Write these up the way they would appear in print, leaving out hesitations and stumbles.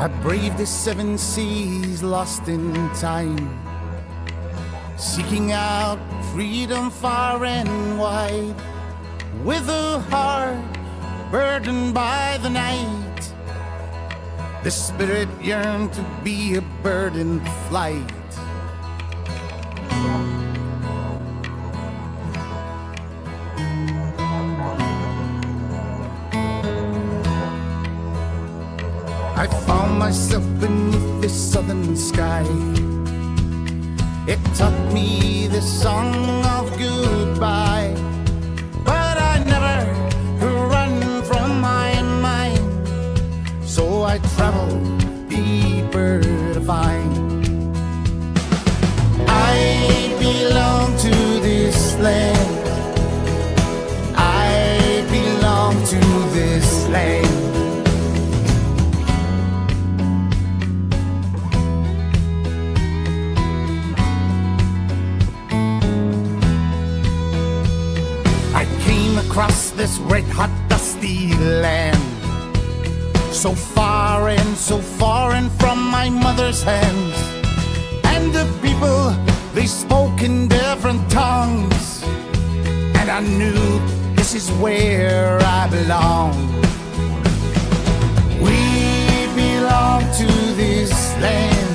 I braved the 7 seas, lost in time, seeking out freedom far and wide, with a heart burdened by the night. The spirit yearned to be a bird in flight. I found myself beneath the southern sky. It taught me the song of goodbye, but I never could run from my mind. So I traveled deeper to find I belong to this land. I belong to this land. Across this red hot dusty land, so far and so foreign from my mother's hands, and the people, they spoke in different tongues, and I knew this is where I belong. We belong to this land.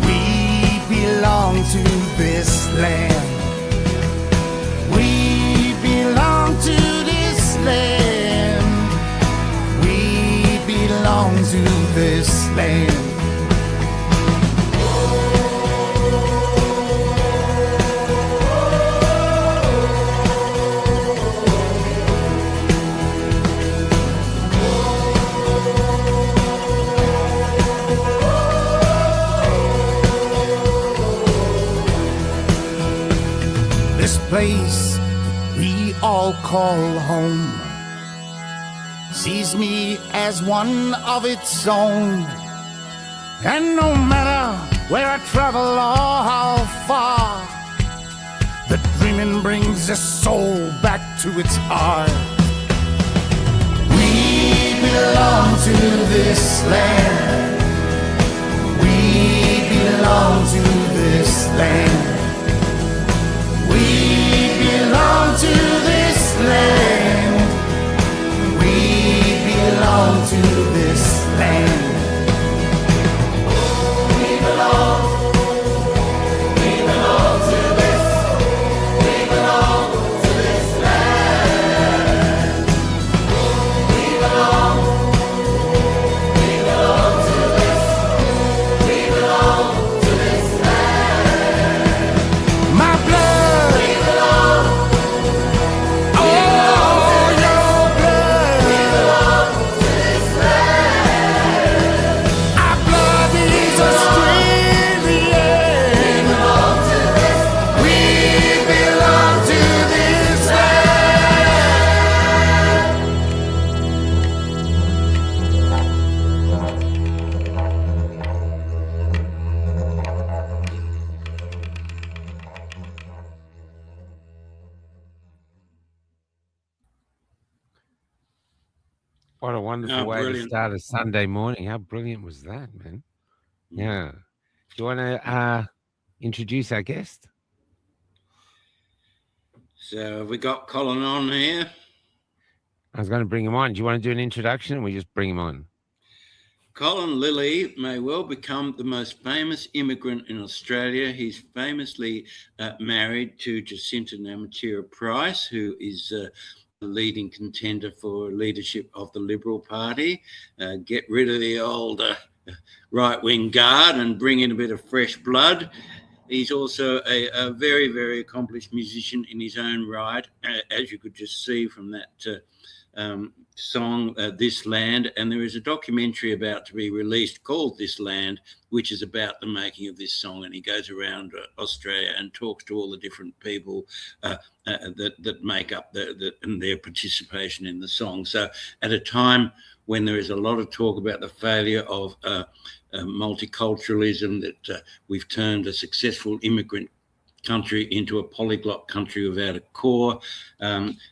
We belong to this land. Belong to this land. We belong to this land. This place we all call home sees me as one of its own, and no matter where I travel or how far, the dreaming brings a soul back to its heart. We belong to this land. We belong to this land. We belong to this land. We belong to this land. We belong to this. We belong to this land. We belong to this. We belong to this land. My blood. What a wonderful way to start a Sunday morning. How brilliant was that, man? Yeah. Do you want to introduce our guest? So have we got Colin on here? I was going to bring him on. Do you want to do an introduction and we just bring him on? Colin Lillie may well become the most famous immigrant in Australia. He's famously married to Jacinta Nampijinpa Price, who is leading contender for leadership of the Liberal Party. Get rid of the old right-wing guard and bring in a bit of fresh blood. He's also a very, very accomplished musician in his own right, as you could just see from that song, This Land. And there is a documentary about to be released called This Land, which is about the making of this song. And he goes around Australia and talks to all the different people that make up and their participation in the song. So at a time when there is a lot of talk about the failure of multiculturalism, that we've turned a successful immigrant country into a polyglot country without a core.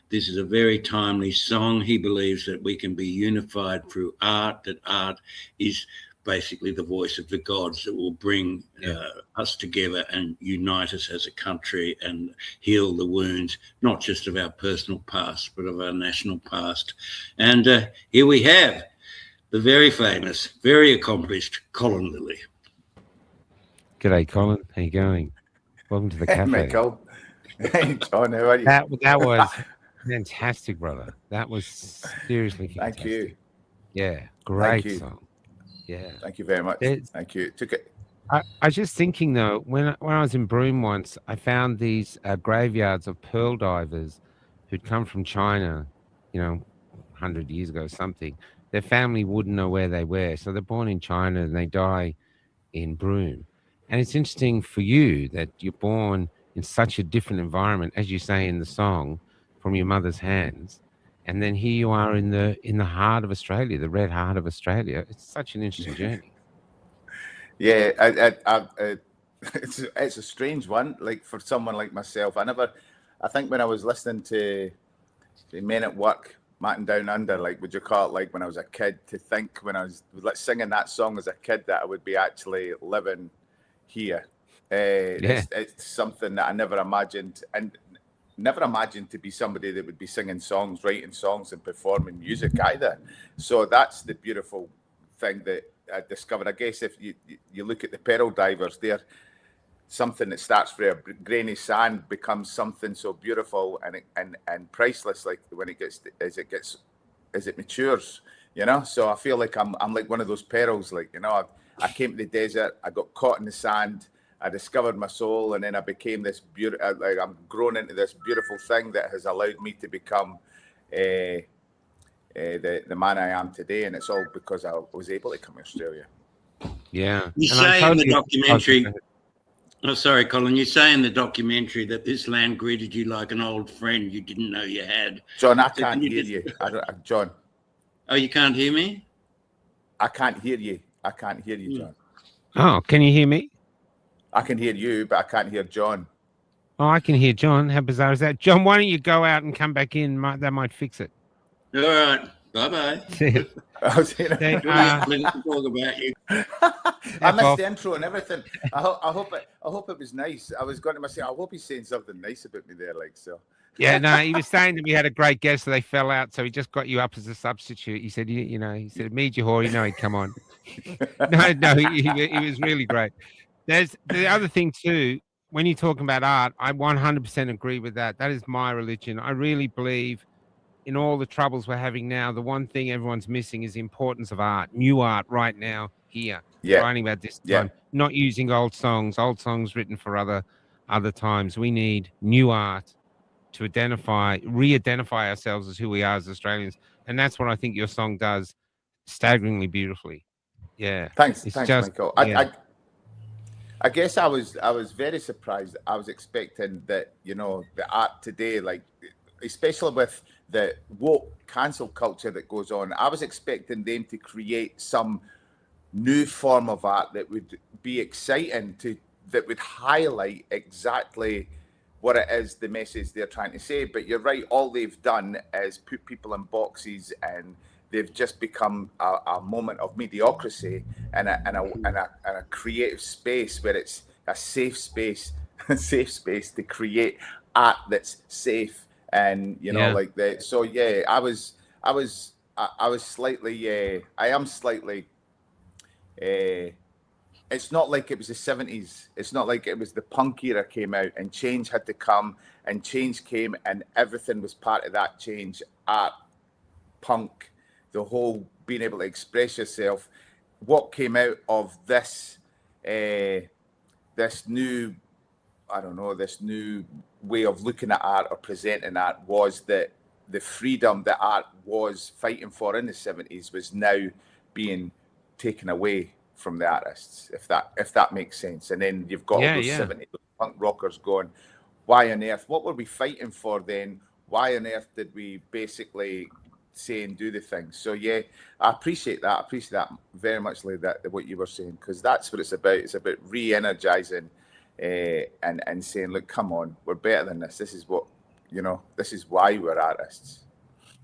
This is a very timely song. He believes that we can be unified through art, that art is basically the voice of the gods that will bring us together and unite us as a country and heal the wounds, not just of our personal past, but of our national past. And here we have the very famous, very accomplished Colin Lillie. G'day, Colin. How you going? Welcome to the cafe. Hey, Michael. Hey, John. How are you? That was fantastic, brother. That was seriously fantastic. Thank you. Yeah, great song. Yeah. Thank you very much. Thank you. Took it. I was just thinking though, when I was in Broome once, I found these graveyards of pearl divers who'd come from China, 100 years ago or something. Their family wouldn't know where they were, so they're born in China and they die in Broome. And it's interesting for you that you're born in such a different environment, as you say in the song, from your mother's hands. And then here you are in the heart of Australia, the red heart of Australia. It's such an interesting journey. Yeah, it's a strange one. Like for someone like myself, I think when I was listening to the Men at Work, Martin Down Under, like, would you call it, like when I was a kid, to think when I was singing that song as a kid that I would be actually living here. It's something that I never imagined, and never imagined to be somebody that would be singing songs, writing songs and performing music either. So that's the beautiful thing that I discovered. I guess if you look at the pearl divers, they're something that starts from a grainy sand becomes something so beautiful and priceless, like when it gets as it matures, So I feel like I'm like one of those pearls, like, I came to the desert, I got caught in the sand, I discovered my soul, and then I became this beautiful, like I'm grown into this beautiful thing that has allowed me to become the man I am today. And it's all because I was able to come to Australia. Yeah. You say in the documentary, sorry, Colin, you say in the documentary that this land greeted you like an old friend you didn't know you had. John, I can't hear you. John. Oh, you can't hear me? I can't hear you. I can't hear you, John. Oh, can you hear me? I can hear you, but I can't hear John. Oh, I can hear John. How bizarre is that? John, why don't you go out and come back in? That might fix it. All right. Bye-bye. I was talk about you. I missed the intro and everything. I hope it was nice. I was going to say, I hope he's saying something nice about me there, like so. Yeah, no, he was saying that we had a great guest, so they fell out. So he just got you up as a substitute. He said, he said, me, Johor, he'd come on. No, he was really great. There's the other thing too. When you're talking about art, I 100% agree with that. That is my religion. I really believe in all the troubles we're having now, the one thing everyone's missing is the importance of art, new art right now, here, writing about this time, not using old songs written for other times. We need new art to re-identify ourselves as who we are as Australians. And that's what I think your song does staggeringly beautifully. Yeah. Thanks, Michael. Yeah. I guess I was very surprised. I was expecting that, the art today, like, especially with the woke cancel culture that goes on, I was expecting them to create some new form of art that would be exciting, that would highlight exactly what it is, the message they're trying to say. But you're right, all they've done is put people in boxes, and they've just become a moment of mediocrity and a creative space where it's a safe space to create art that's safe. And like that. So I am slightly. It's not like it was the 70s. It's not like it was the punk era came out and change had to come, and change came and everything was part of that change. Art, punk, the whole being able to express yourself. What came out of this new way of looking at art or presenting art was that the freedom that art was fighting for in the 70s was now being taken away from the artists, if that makes sense. And then you've got all those 70s punk rockers going, why on earth, what were we fighting for then? Why on earth did we basically say and do the things? So I appreciate that very much, like that, what you were saying, because that's what it's about. It's about re-energizing and saying, look, come on, we're better than this. This is what, this is why we're artists.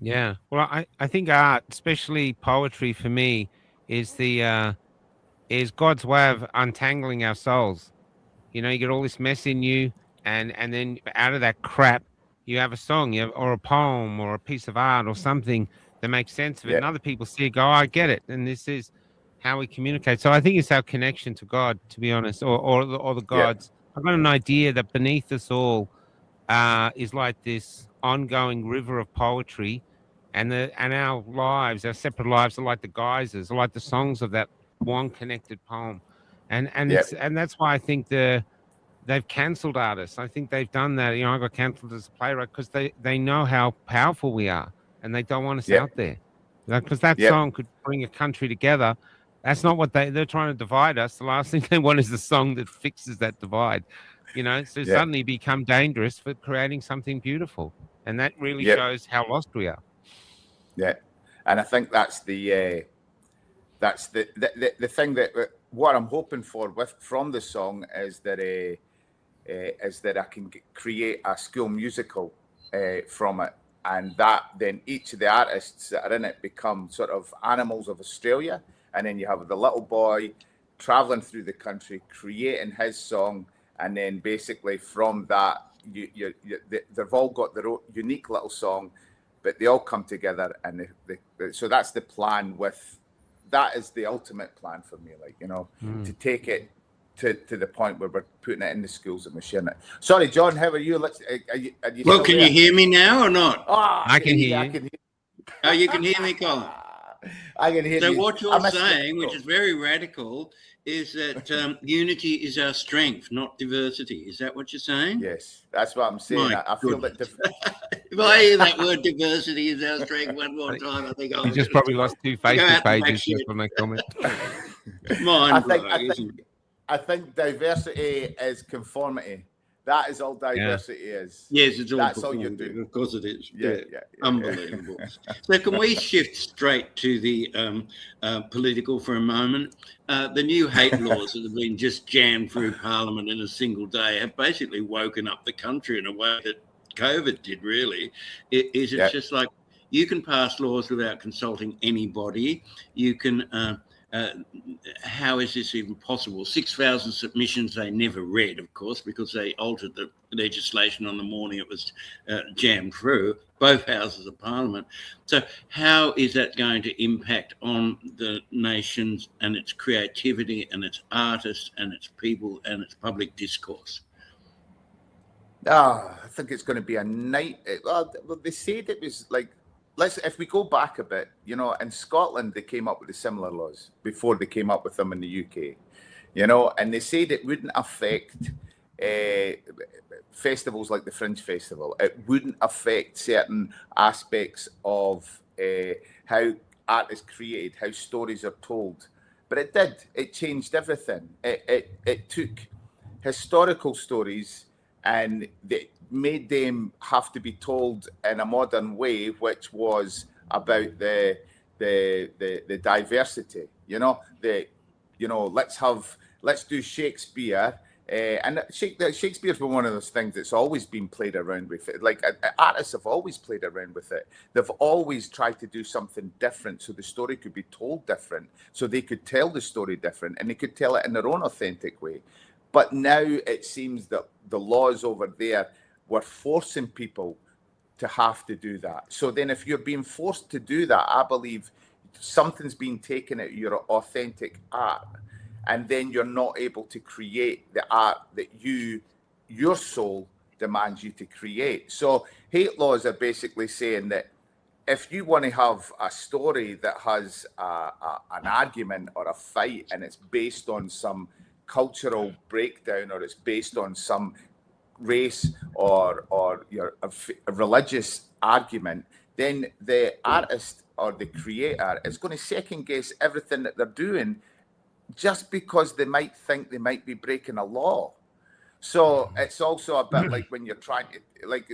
Yeah. Well, I think art, especially poetry for me, is is God's way of untangling our souls. You get all this mess in you, and then out of that crap, you have a song, or a poem, or a piece of art, or something that makes sense of it. Yeah. And other people see it, go, oh, I get it. And this is how we communicate. So I think it's our connection to God, to be honest, or the gods. I've got an idea that beneath us all is like this ongoing river of poetry, and our lives, our separate lives, are like the geysers, are like the songs of that one connected poem. And that's why I think they've cancelled artists. I think they've done that. I got cancelled as a playwright because they know how powerful we are, and they don't want us out there. Because that song could bring a country together. That's not what they're trying to divide us. The last thing they want is the song that fixes that divide. So suddenly become dangerous for creating something beautiful, and that really shows how lost we are. Yeah, and I think that's the thing that what I'm hoping for from the song is that I can create a school musical from it, and that then each of the artists that are in it become sort of animals of Australia, and then you have the little boy traveling through the country creating his song, and then basically from that they've all got their own unique little song, but they all come together, and so that's the plan. That is the ultimate plan for me, to take it to the point where we're putting it in the schools and we're sharing it. Sorry, John, how are you? Well, can you hear me now or not? I can hear you. I can hear. Oh, you can hear me, Colin? I can hear you. So what you're saying, which is very radical, is that unity is our strength, not diversity. Is that what you're saying? Yes, that's what I'm saying. I feel that. If I hear that word diversity is our strength one more time, I think you just probably lost 2 Facebook pages just for my comment. I think diversity is conformity. That is all diversity is. Yes, it's all. That's all you do. Of course it is. Yeah. Unbelievable. So can we shift straight to the political for a moment? The new hate laws that have been just jammed through Parliament in a single day have basically woken up the country in a way that COVID did, really. It's just like you can pass laws without consulting anybody. You can... how is this even possible? 6,000 submissions they never read, of course, because they altered the legislation on the morning it was jammed through both houses of Parliament. So how is that going to impact on the nation and its creativity and its artists and its people and its public discourse? I think it's going to be a night. Well, they said it was like, if we go back a bit, in Scotland, they came up with the similar laws before they came up with them in the UK, and they said it wouldn't affect festivals like the Fringe Festival. It wouldn't affect certain aspects of how art is created, how stories are told. But it did. It changed everything. It took historical stories and they made them have to be told in a modern way, which was about the diversity. Let's do Shakespeare. And Shakespeare's been one of those things that's always been played around with. Artists have always played around with it. They've always tried to do something different so the story could be told different, so they could tell the story different, and they could tell it in their own authentic way. But now it seems that the laws over there were forcing people to have to do that. So then if you're being forced to do that, I believe something's been taken out of your authentic art, and then you're not able to create the art that your soul demands you to create. So hate laws are basically saying that if you want to have a story that has an argument or a fight, and it's based on some cultural breakdown, or it's based on some race or a religious argument, then the artist or the creator is going to second guess everything that they're doing just because they might think they might be breaking a law. So it's also a bit like when you're trying to, like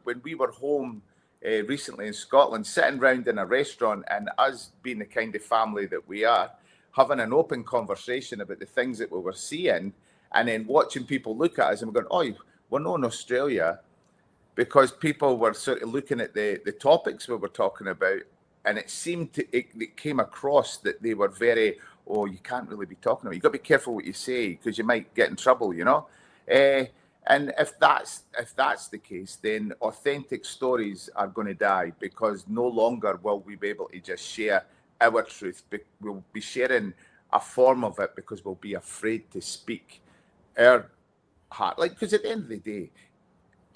when we were home recently in Scotland, sitting around in a restaurant, and us being the kind of family that we are, having an open conversation about the things that we were seeing. And then watching people look at us and we're going, oh, we're not in Australia, because people were sort of looking at the topics we were talking about, and it seemed it came across that they were very, oh, you can't really be talking about it. You've got to be careful what you say because you might get in trouble, you know. And if that's the case, then authentic stories are going to die, because no longer will we be able to just share our truth. We'll be sharing a form of it because we'll be afraid to speak our heart. Like, because at the end of the day,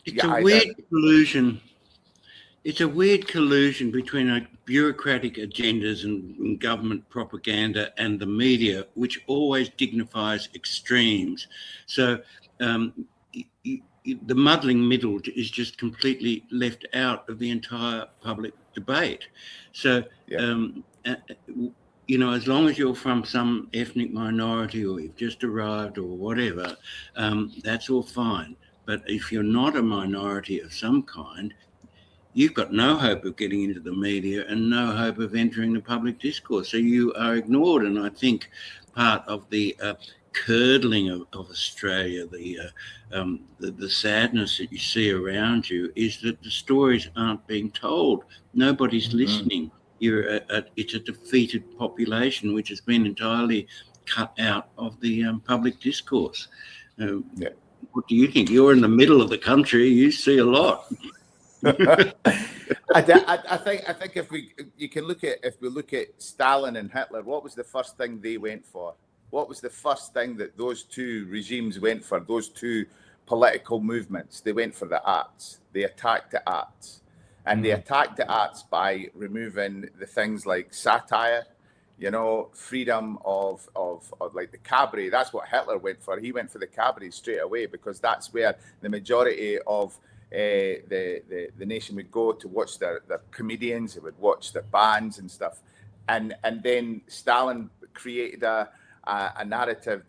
it's a weird collusion. It's a weird collusion between bureaucratic agendas and government propaganda and the media, which always dignifies extremes. So the muddling middle is just completely left out of the entire public debate. So, you know, as long as you're from some ethnic minority or you've just arrived or whatever, that's all fine. But if you're not a minority of some kind, you've got no hope of getting into the media and no hope of entering the public discourse. So you are ignored. And I think part of the curdling of Australia, the sadness that you see around you, is that the stories aren't being told. Nobody's listening. It's a defeated population which has been entirely cut out of the public discourse. What do you think? You're in the middle of the country. You see a lot. I think if we look at Stalin and Hitler, what was the first thing they went for? What was the first thing that those two regimes went for? Those two political movements, they went for the arts. They attacked the arts, and they attacked the arts by removing the things like satire, you know, freedom of like the cabaret. That's what Hitler went for. He went for the cabaret straight away, because that's where the majority of the nation would go to watch their comedians. They would watch their bands and stuff. And then Stalin created a narrative,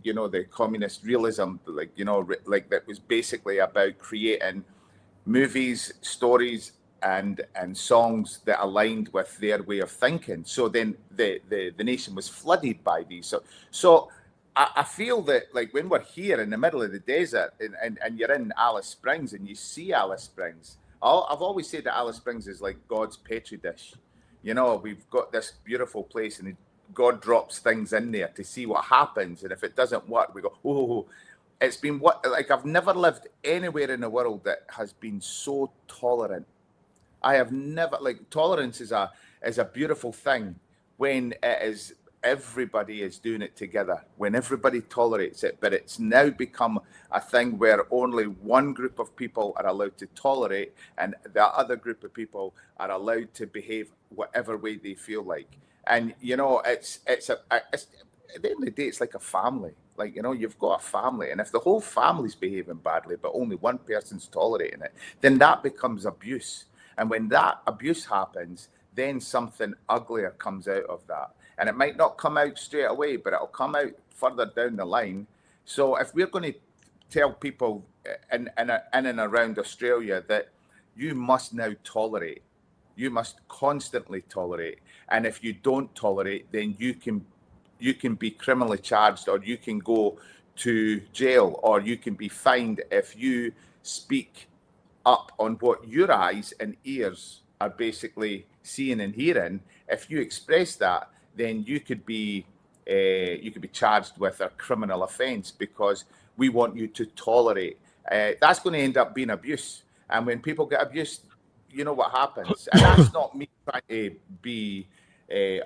you know, the communist realism, like, you know, like that was basically about creating movies, stories, and songs that aligned with their way of thinking. So then the nation was flooded by these. So I feel that, like, when we're here in the middle of the desert and you're in Alice Springs and you see Alice Springs, I've always said that Alice Springs is like God's petri dish. You know, we've got this beautiful place and God drops things in there to see what happens. And if it doesn't work, we go, oh. It's been I've never lived anywhere in the world that has been so tolerant. I have never, tolerance is a beautiful thing when it is everybody is doing it together, when everybody tolerates it. But it's now become a thing where only one group of people are allowed to tolerate, and the other group of people are allowed to behave whatever way they feel like. And you know, it's at the end of the day, it's like a family. Like, you know, you've got a family, and if the whole family's behaving badly, but only one person's tolerating it, then that becomes abuse. And when that abuse happens, then something uglier comes out of that. And it might not come out straight away, but it'll come out further down the line. So if we're going to tell people in and around Australia that you must now tolerate, you must constantly tolerate, and if you don't tolerate, then you can be criminally charged, or you can go to jail, or you can be fined if you speak up on what your eyes and ears are basically seeing and hearing. If you express that, then you could be charged with a criminal offence, because we want you to tolerate. That's going to end up being abuse, and when people get abused, you know what happens. And that's not me trying to be a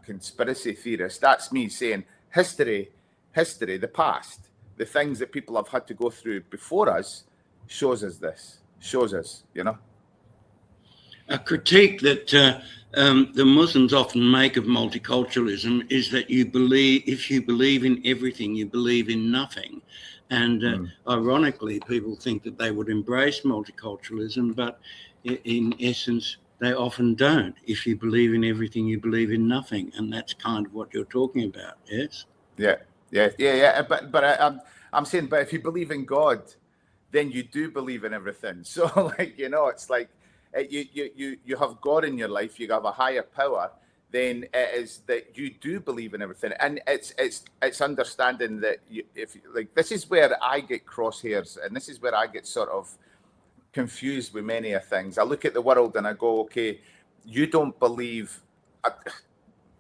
conspiracy theorist. That's me saying history, the past, the things that people have had to go through before us shows us, you know. A critique that the Muslims often make of multiculturalism is that if you believe in everything, you believe in nothing. And ironically, people think that they would embrace multiculturalism, but in essence, they often don't. If you believe in everything, you believe in nothing, and that's kind of what you're talking about. Yes. Yeah. But I'm saying, but if you believe in God, then you do believe in everything. So, like, you know, it's like you have God in your life. You have a higher power. then it is that you do believe in everything, and it's understanding that if like this is where I get crosshairs, and this is where I get sort of confused with many of things. I look at the world and I go, okay, you don't believe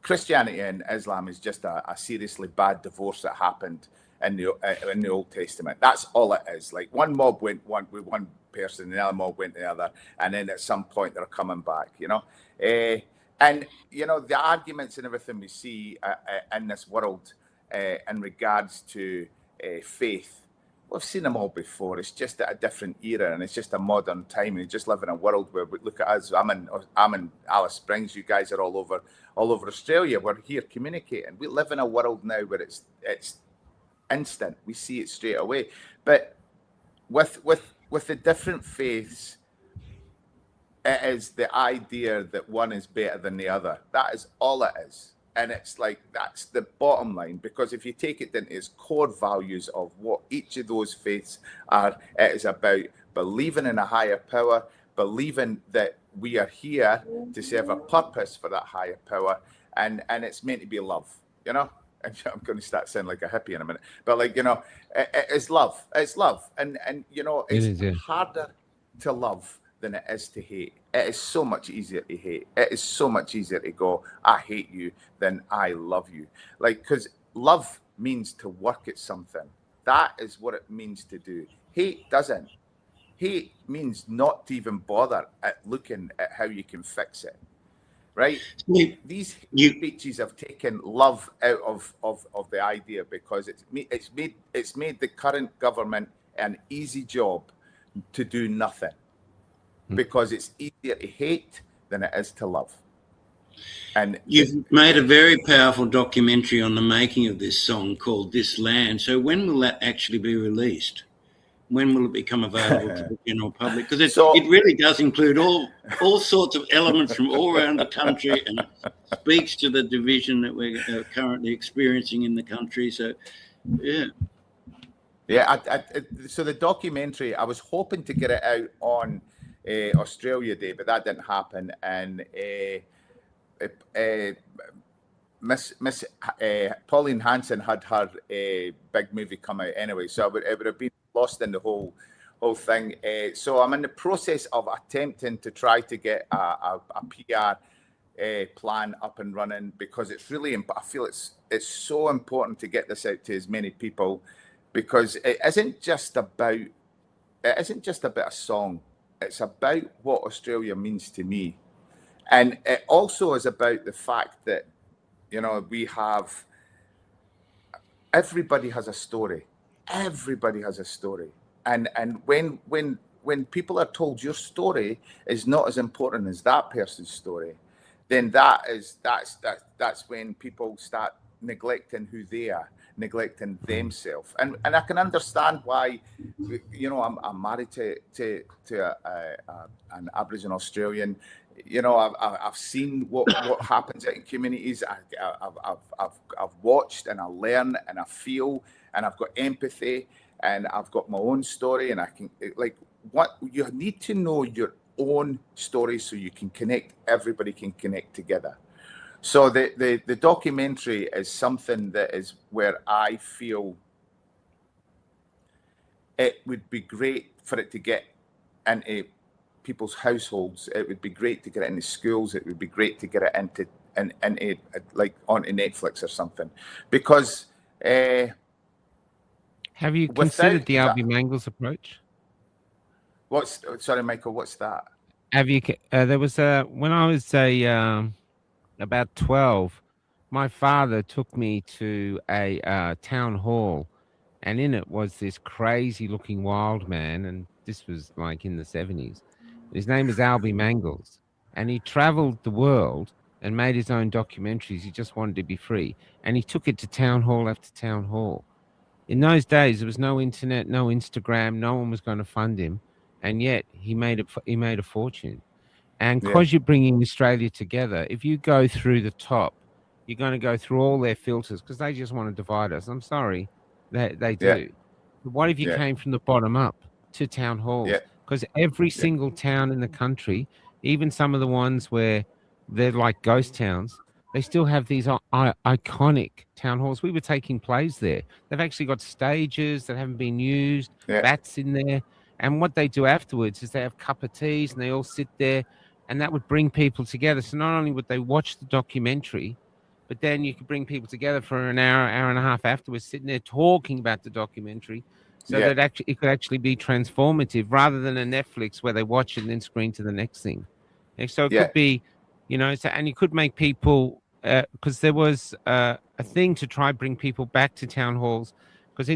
Christianity and Islam is just a seriously bad divorce that happened in the Old Testament. That's all it is. Like one mob went with one person, and the other mob went to the other, and then at some point they're coming back, you know. And you know, the arguments and everything we see in this world in regards to faith, we've seen them all before. It's just at a different era, and it's just a modern time. And you just live in a world where we look at us. I'm in Alice Springs. You guys are all over Australia. We're here communicating. We live in a world now where it's instant. We see it straight away. But with the different faiths, it is the idea that one is better than the other. That is all it is. And it's like, that's the bottom line, because if you take it into its core values of what each of those faiths are, it is about believing in a higher power, believing that we are here to serve a purpose for that higher power, and it's meant to be love, you know? And I'm going to start sounding like a hippie in a minute, but like, you know, it's love. It's love. And you know, it's harder to love than it is to hate. It is so much easier to hate. It is so much easier to go, I hate you, than I love you. Like, because love means to work at something. That is what it means to do. Hate doesn't. Hate means not to even bother at looking at how you can fix it. Right? These speeches have taken love out of the idea, because it's made the current government an easy job to do nothing, because it's easier to hate than it is to love. And you've made a very powerful documentary on the making of this song called This Land. So when will that actually be released? When will it become available to the general public? Because it really does include all sorts of elements from all around the country, and speaks to the division that we're currently experiencing in the country. So, yeah. Yeah, so the documentary, I was hoping to get it out on Australia Day, but that didn't happen. And Miss Pauline Hanson had her big movie come out anyway, so it would have been lost in the whole thing. So I'm in the process of attempting to try to get a PR plan up and running, because it's really, I feel it's so important to get this out to as many people, because it isn't just about a song. It's about what Australia means to me, and it also is about the fact that, you know, everybody has a story. Everybody has a story, and when people are told your story is not as important as that person's story, then that's when people start neglecting who they are, neglecting themselves. And I can understand why. You know, I'm married to an Aboriginal Australian. You know, I've seen what happens in communities. I've watched, and I learn, and I feel, and I've got empathy, and I've got my own story, and I can, like, what you need to know your own story so you can connect. Everybody can connect together. So the documentary is something that is where I feel it would be great for it to get into people's households. It would be great to get it into schools. It would be great to get it into like onto Netflix or something, because have you considered the Albie Mangles approach? Sorry, Michael, what's that? Have you? There was when I was about 12, my father took me to a town hall, and in it was this crazy-looking wild man, and this was like in the 70s. His name was Albie Mangles, and he travelled the world and made his own documentaries. He just wanted to be free, and he took it to town hall after town hall. In those days, there was no internet, no Instagram, no one was going to fund him, and yet he made a fortune. And because you're bringing Australia together, if you go through the top, you're going to go through all their filters, because they just want to divide us. I'm sorry, they do. Yeah. But what if you came from the bottom up to town halls? Because every single town in the country, even some of the ones where they're like ghost towns, they still have these iconic town halls. We were taking plays there. They've actually got stages that haven't been used, Yeah. bats in there. And what they do afterwards is they have cup of teas and they all sit there, and that would bring people together. So not only would they watch the documentary, but then you could bring people together for an hour, hour and a half afterwards, sitting there talking about the documentary. So Yeah. that actually it could actually be transformative rather than a Netflix where they watch it and then screen to the next thing. And so it Yeah. could be, so, and you could make people, because there was a thing to try bring people back to town halls, because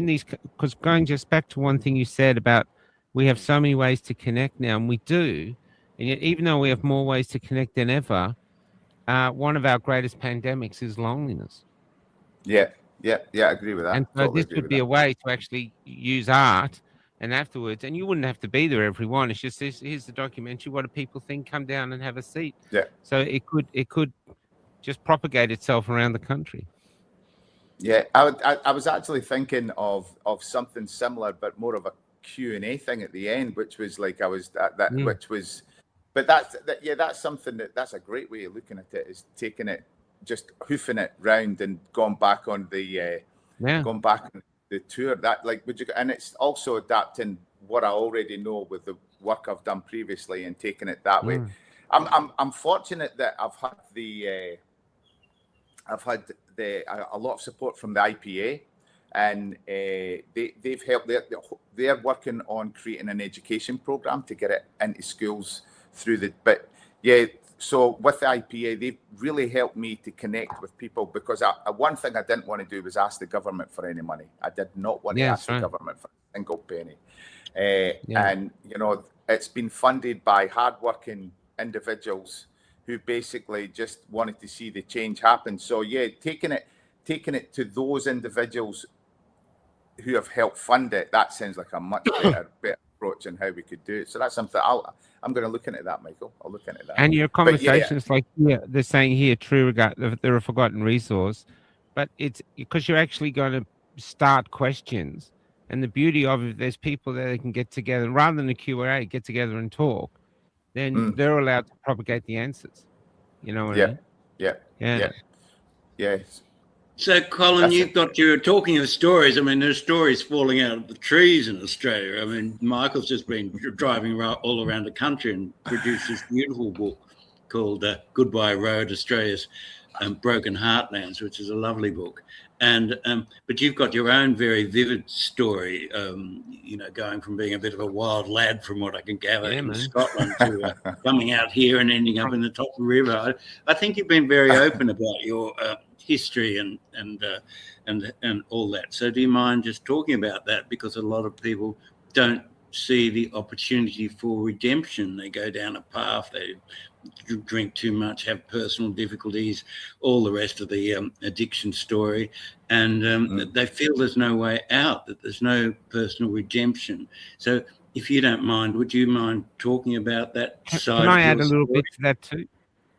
going just back to one thing you said about we have so many ways to connect now, and we do, and yet even though we have more ways to connect than ever, one of our greatest pandemics is loneliness. Yeah. I agree with that. And so Totally this agree would with be that. a way to actually use art and afterwards, and you wouldn't have to be there every one. It's just here's the documentary. What do people think? Come down and have a seat. Yeah. So it could just propagate itself around the country. Yeah, I was actually thinking of something similar, but more of a Q&A thing at the end, which was like which was, but that's something that's a great way of looking at it, is taking it, just hoofing it round and going back on the going back on the tour. That like and it's also adapting what I already know with the work I've done previously and taking it that way. I'm fortunate that I've had a lot of support from the IPA, and they've helped. They're working on creating an education program to get it into schools through the. But yeah, so with the IPA, they've really helped me to connect with people, because one thing I didn't want to do was ask the government for any money. I did not want to ask the government for a single penny. And it's been funded by hardworking individuals who basically just wanted to see the change happen. So yeah, taking it to those individuals who have helped fund it, that sounds like a much better approach on how we could do it. So that's something I'm going to look into that, Michael. I'll look into that. And your conversations, like they're saying here, true regard, they're a forgotten resource, but it's because you're actually going to start questions. And the beauty of it, there's people there that can get together rather than a Q&A, get together and talk. Then they're allowed to propagate the answers. You know what I mean? Yeah. So, Colin, you're talking of stories. I mean, there's stories falling out of the trees in Australia. I mean, Michael's just been driving all around the country and produced this beautiful book called Goodbye Road, Australia's Broken Heartlands, which is a lovely book. And but you've got your own very vivid story, going from being a bit of a wild lad, from what I can gather, in Scotland, to coming out here and ending up in the top of the river. I think you've been very open about your history and all that. So do you mind just talking about that? Because a lot of people don't see the opportunity for redemption. They go down a path, they drink too much, have personal difficulties, all the rest of the addiction story, and they feel there's no way out, that there's no personal redemption. So if you don't mind, would you mind talking about that side? Can I add a little bit to that too?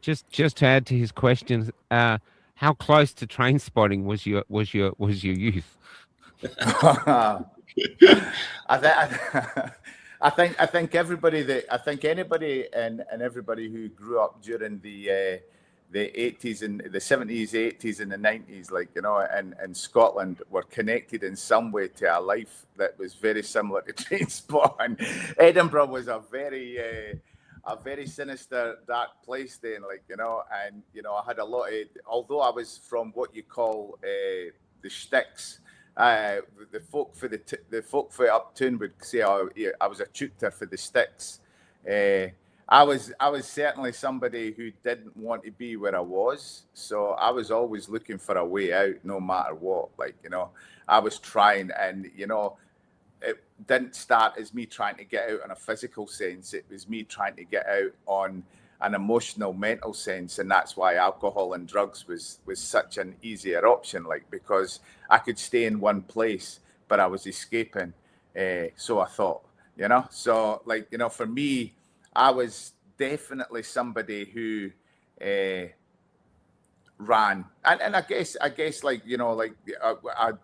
Just to add to his questions, how close to train spotting was your youth? I think anybody and everybody who grew up during the 80s and the 70s, 80s and the 90s, in Scotland, were connected in some way to a life that was very similar to train spotting. Edinburgh was a very sinister, dark place then, and I had a lot of, although I was from what you call the sticks, the folk for Uptown would say I was a tutor for the sticks. I was certainly somebody who didn't want to be where I was, so I was always looking for a way out, no matter what. I was trying, and it didn't start as me trying to get out in a physical sense. It was me trying to get out on an emotional, mental sense, and that's why alcohol and drugs was such an easier option, because I could stay in one place, but I was escaping. So I thought, so for me, I was definitely somebody who ran, and I guess I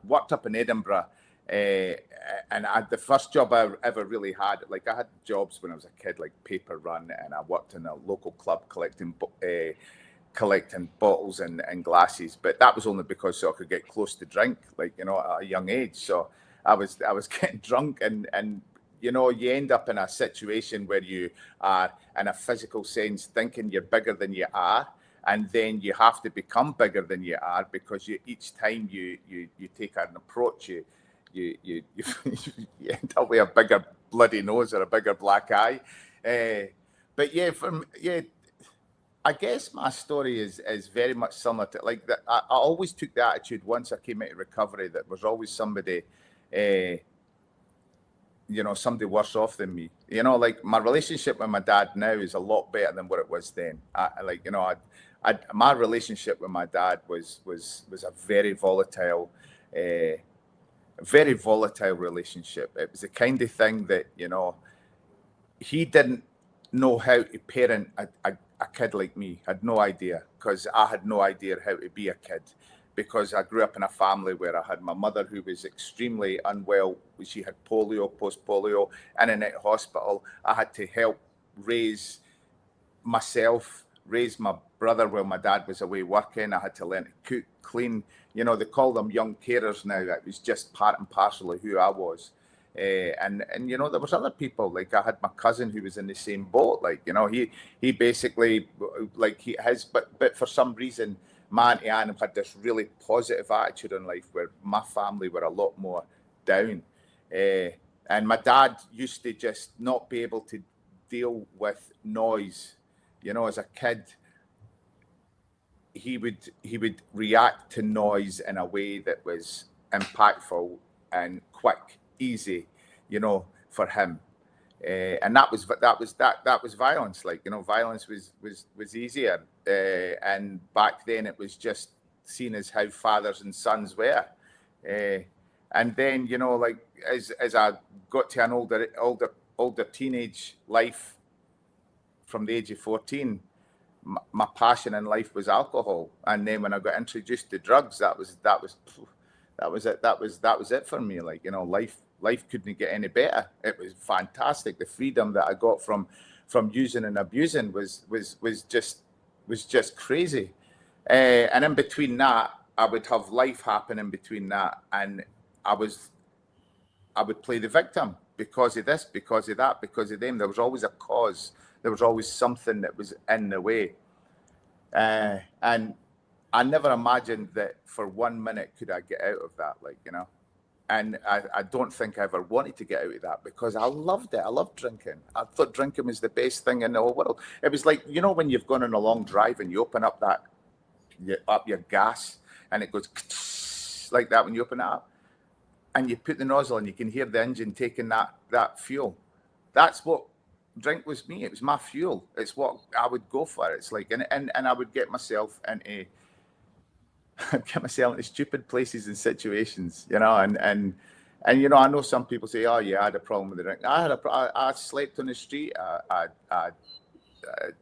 worked up in Edinburgh. And the first job I ever really had, I had jobs when I was a kid, like paper run, and I worked in a local club collecting collecting bottles and glasses, but that was only because so I could get close to drink, like, you know, at a young age. So I was getting drunk, and you know, you end up in a situation where you are, in a physical sense, thinking you're bigger than you are, and then you have to become bigger than you are, because each time you take an approach, you end up with a bigger bloody nose or a bigger black eye. But yeah, I guess my story is very much similar to like that. I always took the attitude once I came into recovery that was always somebody, you know, somebody worse off than me. You know, like my relationship with my dad now is a lot better than what it was then. My relationship with my dad was a very volatile relationship. It was the kind of thing that, you know, he didn't know how to parent a kid like me. Had no idea, because I had no idea how to be a kid, because I grew up in a family where I had my mother who was extremely unwell. She had polio, post-polio, in and out of hospital. I had to help raise myself, raise my brother while my dad was away working. I had to learn to cook, clean. You know, they call them young carers now. It was just part and parcel of who I was. And you know, there was other people, like I had my cousin who was in the same boat. Like, you know, he basically, like but for some reason, my auntie Anne had this really positive attitude in life, where my family were a lot more down. And my dad used to just not be able to deal with noise. You know, as a kid, he would react to noise in a way that was impactful and quick, easy, you know, for him. And that was violence. Like, you know, violence was easier. And back then it was just seen as how fathers and sons were. And then, you know, like as I got to an older teenage life, from the age of 14, my passion in life was alcohol. And then when I got introduced to drugs, that was it for me. Like, you know, life couldn't get any better. It was fantastic. The freedom that I got from using and abusing was just crazy. And in between that, I would have life happen in between that, and I would play the victim, because of this, because of that, because of them. There was always a cause. There was always something that was in the way. And I never imagined that for 1 minute could I get out of that, like, you know. And I don't think I ever wanted to get out of that, because I loved it. I loved drinking. I thought drinking was the best thing in the whole world. It was like, you know, when you've gone on a long drive and you open up your gas, and it goes like that when you open it up, and you put the nozzle and you can hear the engine taking that fuel. That's what drink was me. It was my fuel. It's what I would go for. It's like, and I would get myself into stupid places and situations, you know, and you know, I know some people say, oh yeah, I had a problem with the drink. I slept on the street.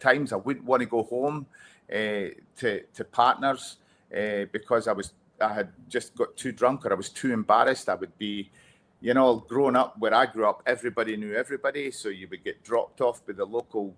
Times I wouldn't want to go home to partners because I had just got too drunk, or I was too embarrassed. I would be, you know, growing up where I grew up, everybody knew everybody. So you would get dropped off by the local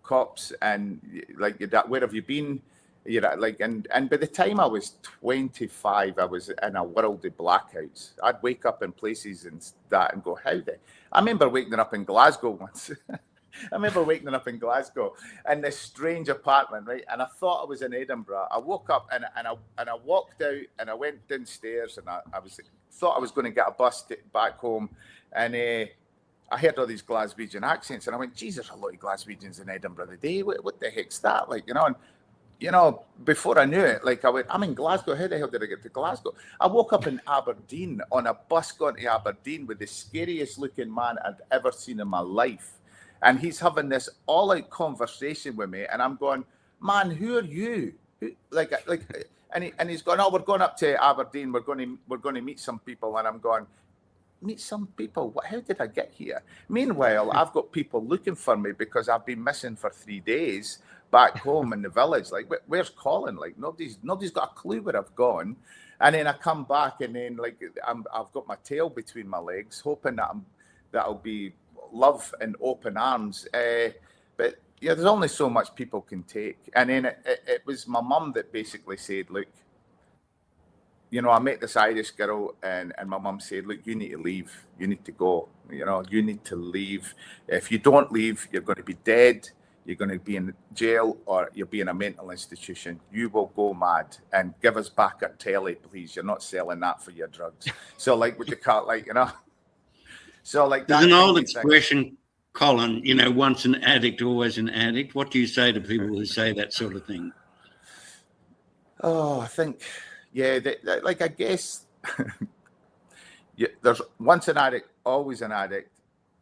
cops, and like, where have you been? You know, like, and by the time I was 25, I was in a world of blackouts. I'd wake up in places and that and go, how the? I remember waking up in Glasgow once. I remember waking up in Glasgow in this strange apartment, right? And I thought I was in Edinburgh. I woke up and I walked out and I went downstairs, and I thought I was going to get a bus back home, and I heard all these Glaswegian accents, and I went, "Geez, there's a lot of Glaswegians in Edinburgh today. What the heck's that?" Like, you know. And you know, before I knew it, like, I went, I'm in Glasgow. How the hell did I get to Glasgow? I woke up in Aberdeen on a bus going to Aberdeen with the scariest looking man I'd ever seen in my life. And he's having this all-out conversation with me, and I'm going, man, who are you? And he's going, oh, we're going up to Aberdeen. We're going to meet some people. And I'm going, meet some people? How did I get here? Meanwhile, I've got people looking for me because I've been missing for 3 days back home in the village. Like, where's Colin? Like, nobody's got a clue where I've gone. And then I come back, and then like I've got my tail between my legs, hoping that that'll be love and open arms. But yeah, there's only so much people can take. And then it was my mum that basically said, look, you know, I met this Irish girl, and my mum said, look, you need to leave. You need to go. You know, you need to leave. If you don't leave, you're going to be dead. You're going to be in jail, or you'll be in a mental institution. You will go mad, and give us back our telly, please. You're not selling that for your drugs. So, like, what you call, like, you know. So, like, there's that an kind old of thing. expression, Colin, you know, once an addict, always an addict. What do you say to people who say that sort of thing? Oh, I think, yeah, like, I guess there's once an addict, always an addict.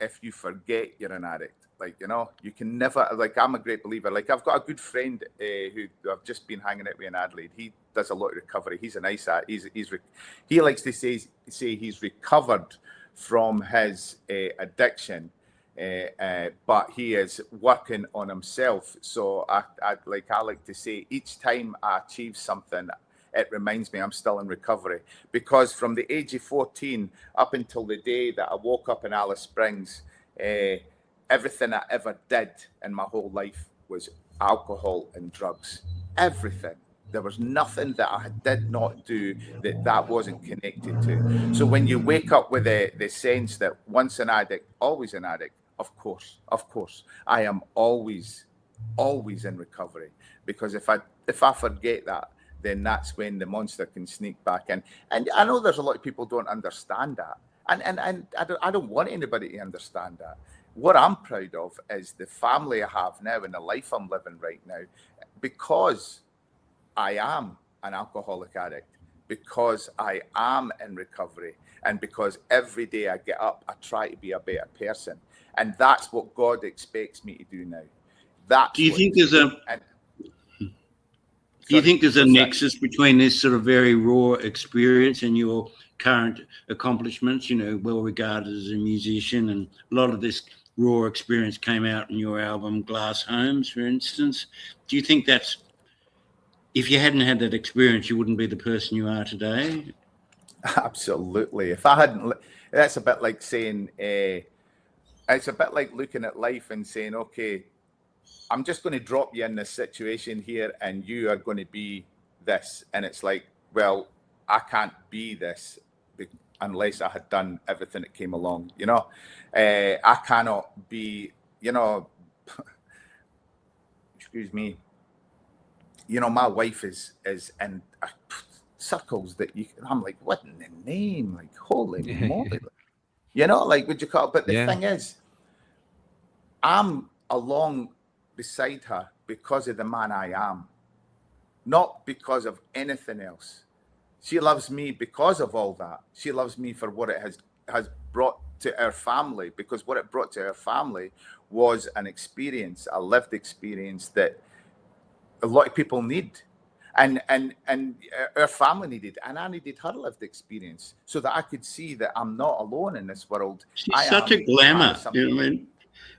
If you forget you're an addict, like, you know, you can never, like, I'm a great believer. Like, I've got a good friend who I've just been hanging out with in Adelaide. He does a lot of recovery. He's a nice, he likes to say he's recovered from his addiction. But he is working on himself. So I like to say, each time I achieve something, it reminds me I'm still in recovery. Because from the age of 14 up until the day that I woke up in Alice Springs, everything I ever did in my whole life was alcohol and drugs. Everything. There was nothing that I did not do that wasn't connected to. So when you wake up with the sense that once an addict, always an addict, of course, I am always in recovery. Because if I forget that, then that's when the monster can sneak back in. And I know there's a lot of people don't understand that. And I don't want anybody to understand that. What I'm proud of is the family I have now and the life I'm living right now, because I am an alcoholic addict, because I am in recovery, and because every day I get up, I try to be a better person. And that's what God expects me to do now. Do you think there's a nexus between this sort of very raw experience and your current accomplishments? You know, well regarded as a musician, and a lot of this raw experience came out in your album Glass Homes, for instance. Do you think that's, if you hadn't had that experience, you wouldn't be the person you are today? Absolutely. If I hadn't, that's a bit like saying, it's a bit like looking at life and saying, okay, I'm just going to drop you in this situation here and you are going to be this. And it's like, well, I can't be this unless I had done everything that came along, you know. I cannot be, you know, excuse me, you know, my wife is in circles that I'm like, what in the name? Like, holy moly. You know, like, what you call it? But the thing is, I'm along beside her because of the man I am, not because of anything else. She loves me because of all that. She loves me for what it has brought to our family, because what it brought to our family was an experience, a lived experience that a lot of people need. And our family needed, and I needed her lived experience so that I could see that I'm not alone in this world. She's such a glamour, you know what I mean?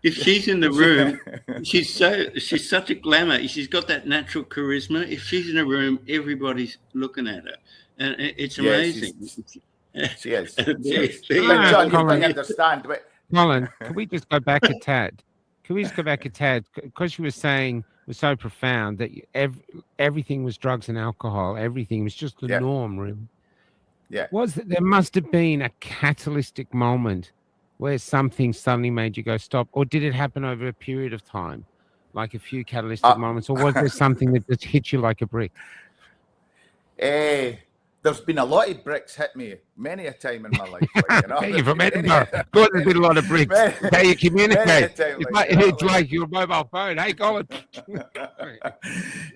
If she's in the room, she's such a glamour. She's got that natural charisma. If she's in a room, everybody's looking at her, and it's amazing. She is. But John, you don't understand. Colin, can we just go back a tad? Because you were saying it was so profound that everything was drugs and alcohol. Everything was just the norm, really. Yeah. There must have been a catalytic moment where something suddenly made you go stop, or did it happen over a period of time, like a few catalytic moments, or was there something that just hit you like a brick? There's been a lot of bricks hit me many a time in my life. Like, you know? You're from Edinburgh. Of course, there's been a lot of bricks. How you communicate. It's like your mobile phone. Hey, Colin. You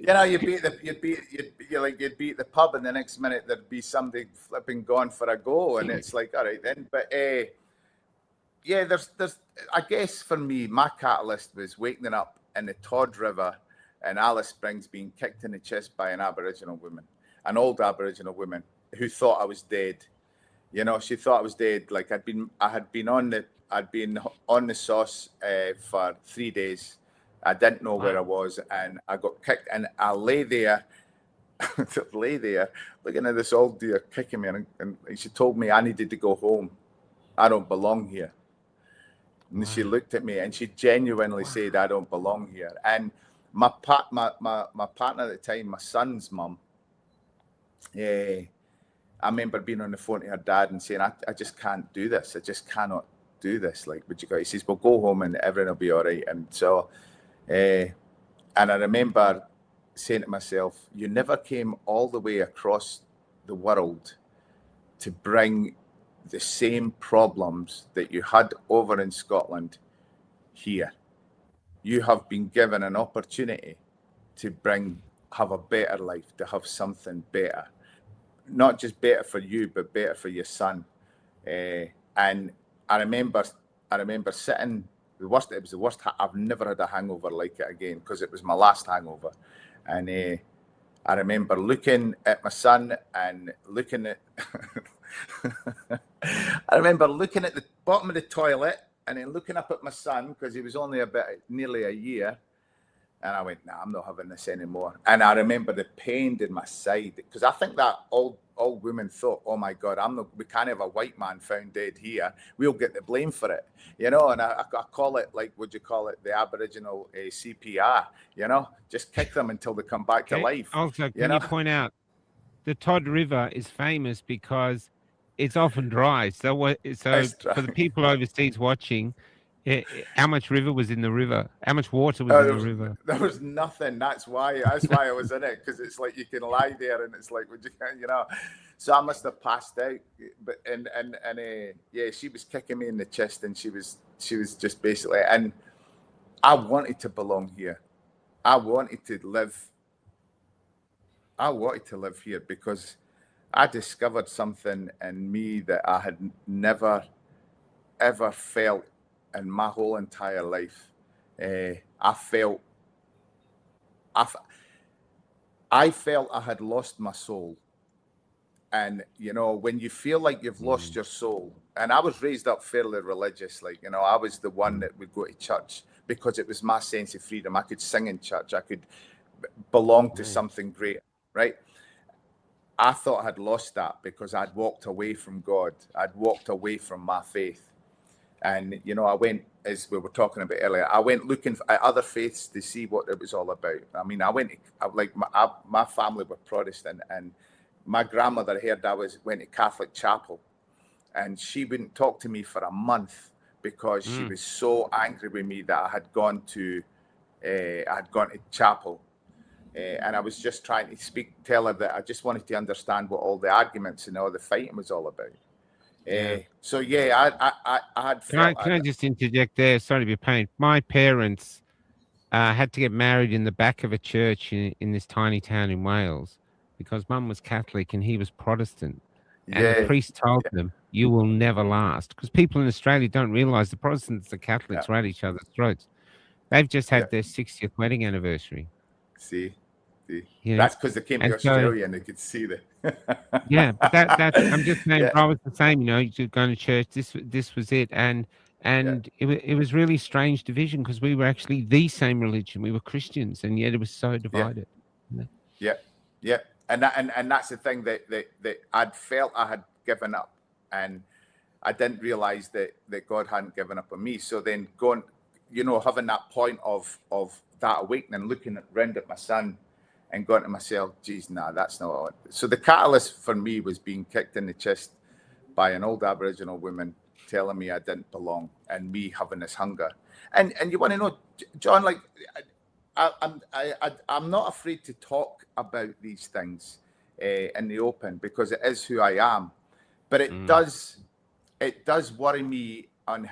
know, you'd be at the pub, and the next minute there'd be somebody flipping gone for a go, and it's like, all right then. But yeah, there's I guess for me, my catalyst was waking up in the Todd River in Alice Springs, being kicked in the chest by an Aboriginal woman. An old Aboriginal woman who thought I was dead. You know, she thought I was dead. Like I'd been on the sauce for 3 days. I didn't know where I was, and I got kicked, and I lay there, looking at this old dear kicking me, and she told me I needed to go home. I don't belong here. And she looked at me and she genuinely said, I don't belong here. And my partner at the time, my son's mum, I remember being on the phone to her dad and saying, I just can't do this. I just cannot do this. Like, would you go? He says, well, go home and everything will be all right. And so, and I remember saying to myself, you never came all the way across the world to bring the same problems that you had over in Scotland here. You have been given an opportunity to have a better life, to have something better, not just better for you, but better for your son. And I remember sitting. It was the worst. I've never had a hangover like it again, because it was my last hangover. And I remember looking at my son and looking at. I remember looking at the bottom of the toilet and then looking up at my son, because he was only nearly a year. And I went, nah, I'm not having this anymore. And I remember the pain in my side, because I think that old women thought, oh my God, we can't have a white man found dead here. We'll get the blame for it, you know. And I call it, like, would you call it the Aboriginal CPR, you know, just kick them until they come back to life. Also, can you point out the Todd River is famous because it's often dry. So for the people overseas watching, how much river was in the river? How much water was in the river? There was nothing. That's why I was in it, because it's like you can lie there and it's like, would you know? So I must have passed out. But yeah, she was kicking me in the chest, and she was just basically. And I wanted to belong here. I wanted to live here because I discovered something in me that I had never ever felt in my whole entire life. I felt I had lost my soul. And, you know, when you feel like you've lost your soul, and I was raised up fairly religious, like, you know, I was the one that would go to church because it was my sense of freedom. I could sing in church. I could belong to something great, right? I thought I had lost that because I'd walked away from God. I'd walked away from my faith. And, you know, I went, as we were talking about earlier, I went looking at other faiths to see what it was all about. I mean, my family were Protestant, and my grandmother heard went to Catholic chapel, and she wouldn't talk to me for a month because she was so angry with me that I had gone to chapel. And I was just trying to tell her that I just wanted to understand what all the arguments and all the fighting was all about. So yeah, I had. Can I just interject there? Sorry to be a pain. My parents had to get married in the back of a church in this tiny town in Wales because Mum was Catholic and he was Protestant. And the priest told them, "You will never last," because people in Australia don't realise the Protestants and Catholics are at each other's throats. They've just had their 60th wedding anniversary. See. You know? That's because they came to Australia and they could see the. Yeah, but that's I'm just saying. I was the same. You know, you're going to church. This was it, and it was really strange division because we were actually the same religion. We were Christians, and yet it was so divided. Yeah, and that's the thing that I'd felt I had given up, and I didn't realize that God hadn't given up on me. So then going, you know, having that point of that awakening, looking round at my son. And going to myself, geez, nah, that's not what I want. So the catalyst for me was being kicked in the chest by an old Aboriginal woman telling me I didn't belong, and me having this hunger. And you want to know, John, like I'm not afraid to talk about these things in the open because it is who I am. But it does worry me on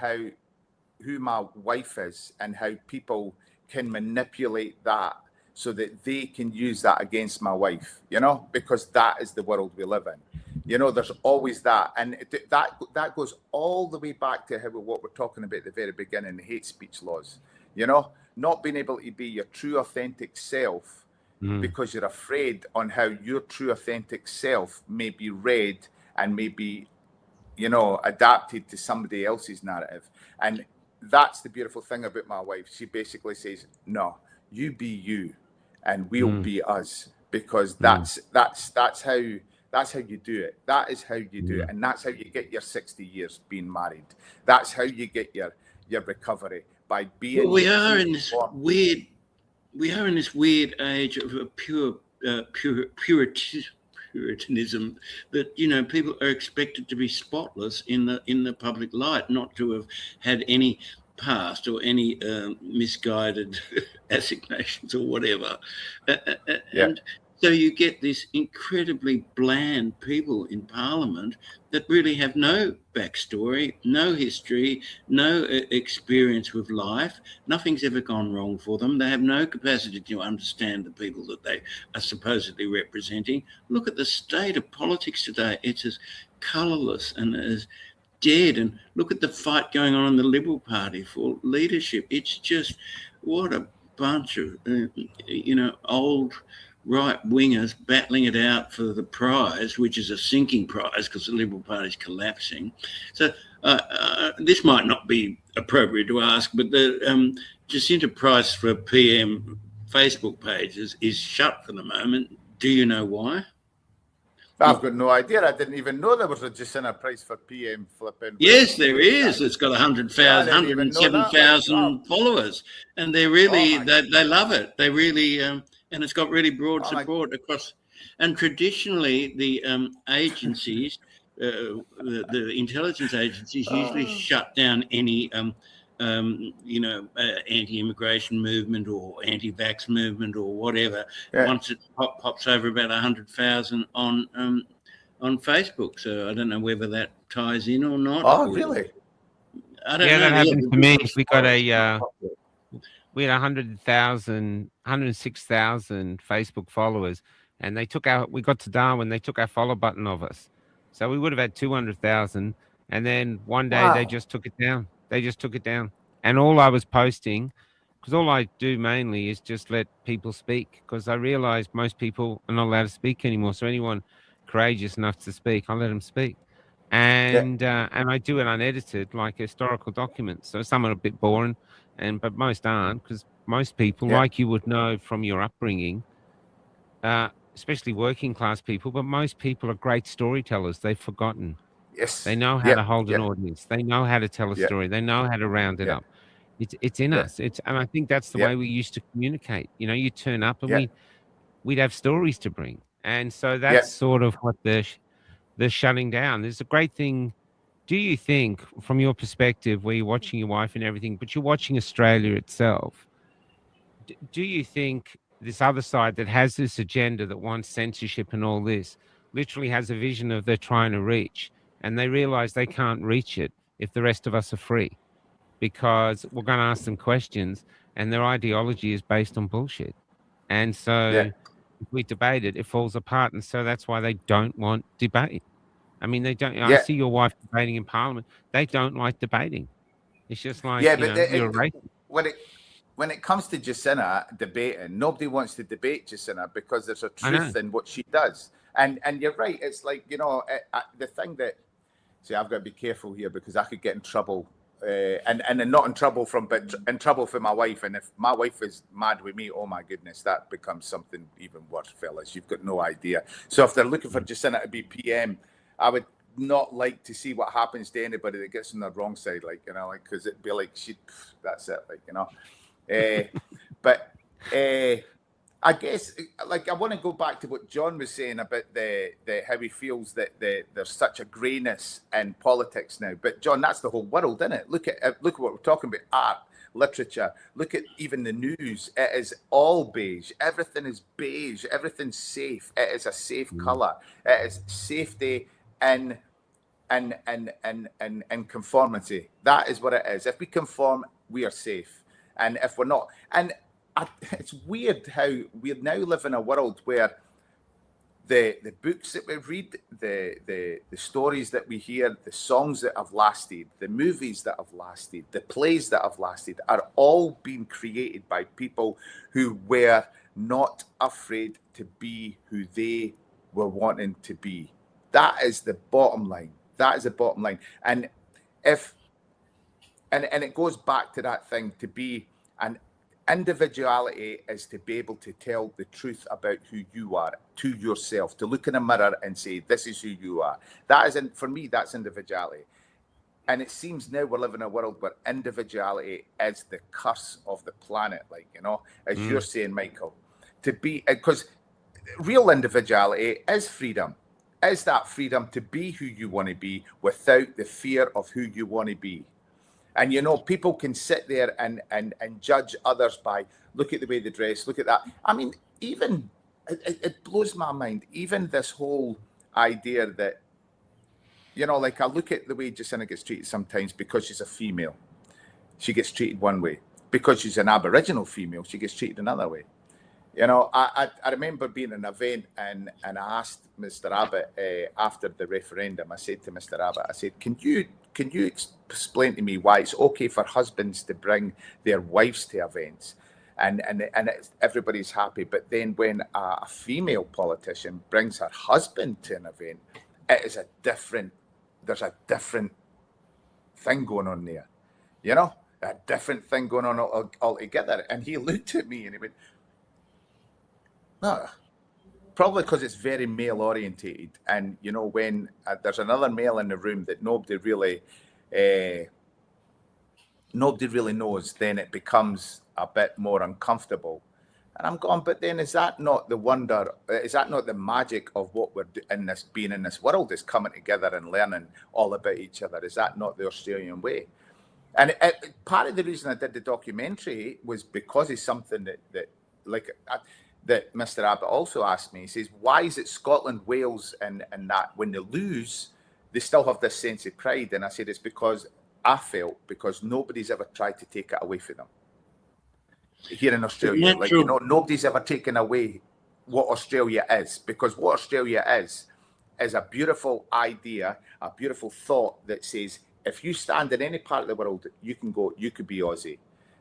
who my wife is and how people can manipulate that, so that they can use that against my wife, you know, because that is the world we live in. You know, there's always that. And that goes all the way back to what we're talking about at the very beginning, the hate speech laws, you know, not being able to be your true authentic self because you're afraid on how your true authentic self may be read and may be, you know, adapted to somebody else's narrative. And that's the beautiful thing about my wife. She basically says, no, you be you. And we'll be us, because that's how you do it. That is how you do it, and that's how you get your 60 years being married. That's how you get your your recovery by being. Well, we are in this weird age of a puritanism that, you know, people are expected to be spotless in the public light, not to have had any past or any misguided assignations or whatever. And so you get this incredibly bland people in Parliament that really have no backstory, no history, no experience with life. Nothing's ever gone wrong for them. They have no capacity to understand the people that they are supposedly representing. Look at the state of politics today. It's as colourless and as dead. And look at the fight going on in the Liberal Party for leadership. It's just, what a bunch of, you know, old right-wingers battling it out for the prize, which is a sinking prize because the Liberal Party is collapsing. So this might not be appropriate to ask, but the Jacinta Price for PM Facebook pages is shut for the moment. Do you know why? I've got no idea. I didn't even know there was a Jacinta Price for PM flipping. Yes, there is. It's got 107,000 followers, and they're really they love it. They really and it's got really broad support across. And traditionally, the agencies, the intelligence agencies, usually shut down any you know, anti-immigration movement or anti-vax movement or whatever, once it pops over about 100,000 on Facebook. So I don't know whether that ties in or not. Oh, really? I don't know. That happened to me. We got we had 106,000 Facebook followers, and we got to Darwin, they took our follow button of us. So we would have had 200,000, and then one day they just took it down. They just took it down. And all I was posting, because all I do mainly is just let people speak, because I realized most people are not allowed to speak anymore. So anyone courageous enough to speak, I let them speak. And I do it unedited, like historical documents. So some are a bit boring, but most aren't, because most people, like you would know from your upbringing, especially working class people, but most people are great storytellers. They've forgotten. Yes. They know how to hold an audience. They know how to tell a story. They know how to round it up. It's in us. And I think that's the way we used to communicate. You know, you turn up and we'd have stories to bring. And so that's sort of what they're shutting down. There's a great thing. Do you think, from your perspective, where you're watching your wife and everything, but you're watching Australia itself, do you think this other side that has this agenda that wants censorship and all this literally has a vision of they're trying to reach, and they realize they can't reach it if the rest of us are free, because we're going to ask them questions and their ideology is based on bullshit. And so if we debate it, it falls apart. And so that's why they don't want debate. I mean, they don't. I see your wife debating in Parliament. They don't like debating. It's just like, you're a racist. When it comes to Jacinta debating, nobody wants to debate Jacinta because there's a truth in what she does. And you're right. It's like, you know, the thing that, see, I've got to be careful here because I could get in trouble, and not in trouble but in trouble for my wife. And if my wife is mad with me, oh my goodness, that becomes something even worse, fellas. You've got no idea. So if they're looking for Jacinta to be PM, I would not like to see what happens to anybody that gets on the wrong side, like, you know, like, because it'd be like, that's it, like, you know. But I guess, like, I want to go back to what John was saying about the how he feels that there's such a greyness in politics now. But John, that's the whole world, isn't it? Look at what we're talking about: art, literature. Look at even the news. It is all beige. Everything is beige. Everything's safe. It is a safe color. It is safety and conformity. That is what it is. If we conform, we are safe. And if we're not, and it's weird how we now live in a world where the books that we read, the stories that we hear, the songs that have lasted, the movies that have lasted, the plays that have lasted are all being created by people who were not afraid to be who they were wanting to be. That is the bottom line. That is the bottom line. And if and it goes back to that thing, to be an individuality is to be able to tell the truth about who you are to yourself, to look in a mirror and say, this is who you are. That is, for me, that's individuality. And it seems now we're living in a world where individuality is the curse of the planet, like, you know, as you're saying, Michael. To be, because real individuality is freedom. Is that freedom to be who you want to be without the fear of who you want to be. And, you know, people can sit there and judge others by, look at the way they dress, look at that. I mean, even, it blows my mind, even this whole idea that, you know, like I look at the way Jacinta gets treated sometimes because she's a female. She gets treated one way. Because she's an Aboriginal female, she gets treated another way. You know, I remember being in an event and I asked Mr. Abbott after the referendum, I said to Mr. Abbott, I said, can you explain to me why it's okay for husbands to bring their wives to events and everybody's happy, but then when a female politician brings her husband to an event, it is there's a different thing going on there, you know, a different thing going on altogether. And he looked at me and he went, no, probably because it's very male orientated. And, you know, when there's another male in the room that nobody really knows, then it becomes a bit more uncomfortable. And I'm going, but then is that not the wonder? Is that not the magic of what we're in this, being in this world, is coming together and learning all about each other? Is that not the Australian way? And part of the reason I did the documentary was because it's something that Mr. Abbott also asked me. He says, why is it Scotland, Wales, and that when they lose, they still have this sense of pride? And I said, it's because nobody's ever tried to take it away from them. Here in Australia, like, you know, nobody's ever taken away what Australia is, because what Australia is a beautiful idea, a beautiful thought that says, if you stand in any part of the world, you could be Aussie.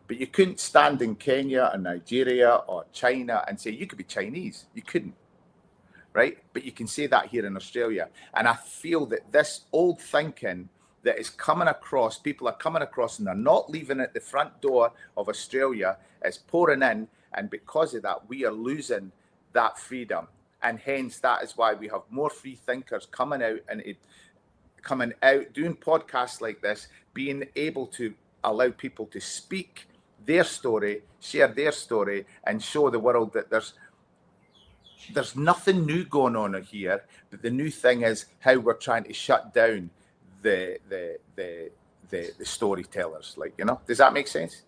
But you couldn't stand in Kenya or Nigeria or China and say you could be Chinese. You couldn't, right? But you can say that here in Australia. And I feel that this old thinking that is coming across, people are coming across and they're not leaving at the front door of Australia, is pouring in. And because of that, we are losing that freedom. And hence, that is why we have more free thinkers coming out, doing podcasts like this, being able to allow people to speak their story, share their story, and show the world that there's nothing new going on here. But the new thing is how we're trying to shut down the storytellers. Like, you know, does that make sense?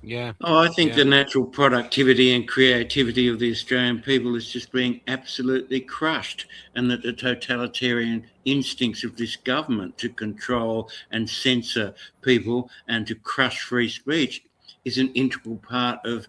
Yeah. Oh, I think the natural productivity and creativity of the Australian people is just being absolutely crushed, and that the totalitarian instincts of this government to control and censor people and to crush free speech is an integral part of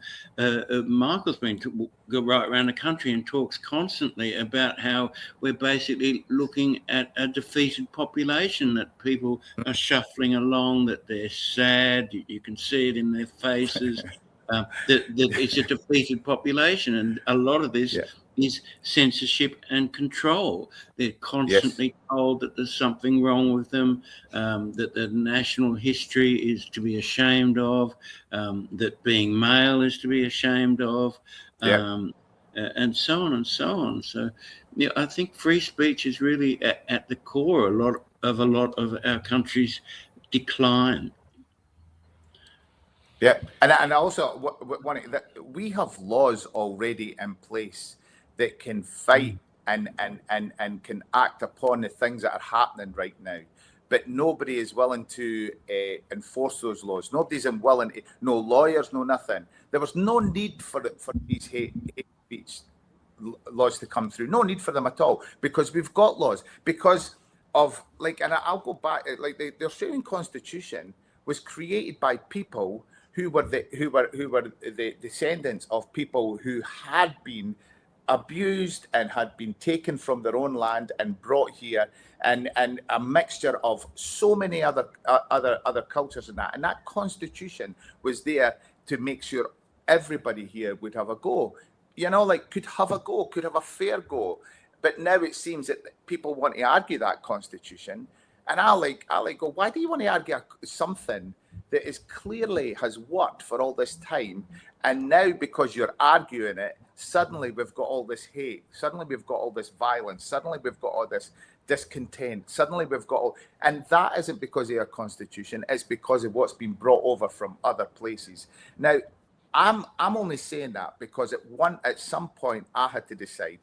Michael's been to go right around the country and talks constantly about how we're basically looking at a defeated population, that people are shuffling along, that they're sad, you can see it in their faces, that it's a defeated population. And a lot of this is censorship and control. They're constantly told that there's something wrong with them, that the national history is to be ashamed of, that being male is to be ashamed of, and so on and so on. So, yeah, I think free speech is really at the core a lot of our country's decline. Yeah, and also we have laws already in place that can fight and can act upon the things that are happening right now, but nobody is willing to enforce those laws. Nobody's willing. No lawyers, no nothing. There was no need for these hate speech laws to come through. No need for them at all, because we've got laws. Because of, like, and I'll go back, like the Australian Constitution was created by people who were the descendants of people who had been abused and had been taken from their own land and brought here, and a mixture of so many other cultures and that Constitution was there to make sure everybody here would have a go, you know, like could have a fair go. But now it seems that people want to argue that Constitution, and I go, why do you want to argue something that is clearly has worked for all this time? And now, because you're arguing it, suddenly we've got all this hate, suddenly we've got all this violence, suddenly we've got all this discontent. Suddenly we've got all, and that isn't because of our constitution, it's because of what's been brought over from other places. Now, I'm only saying that because at some point I had to decide,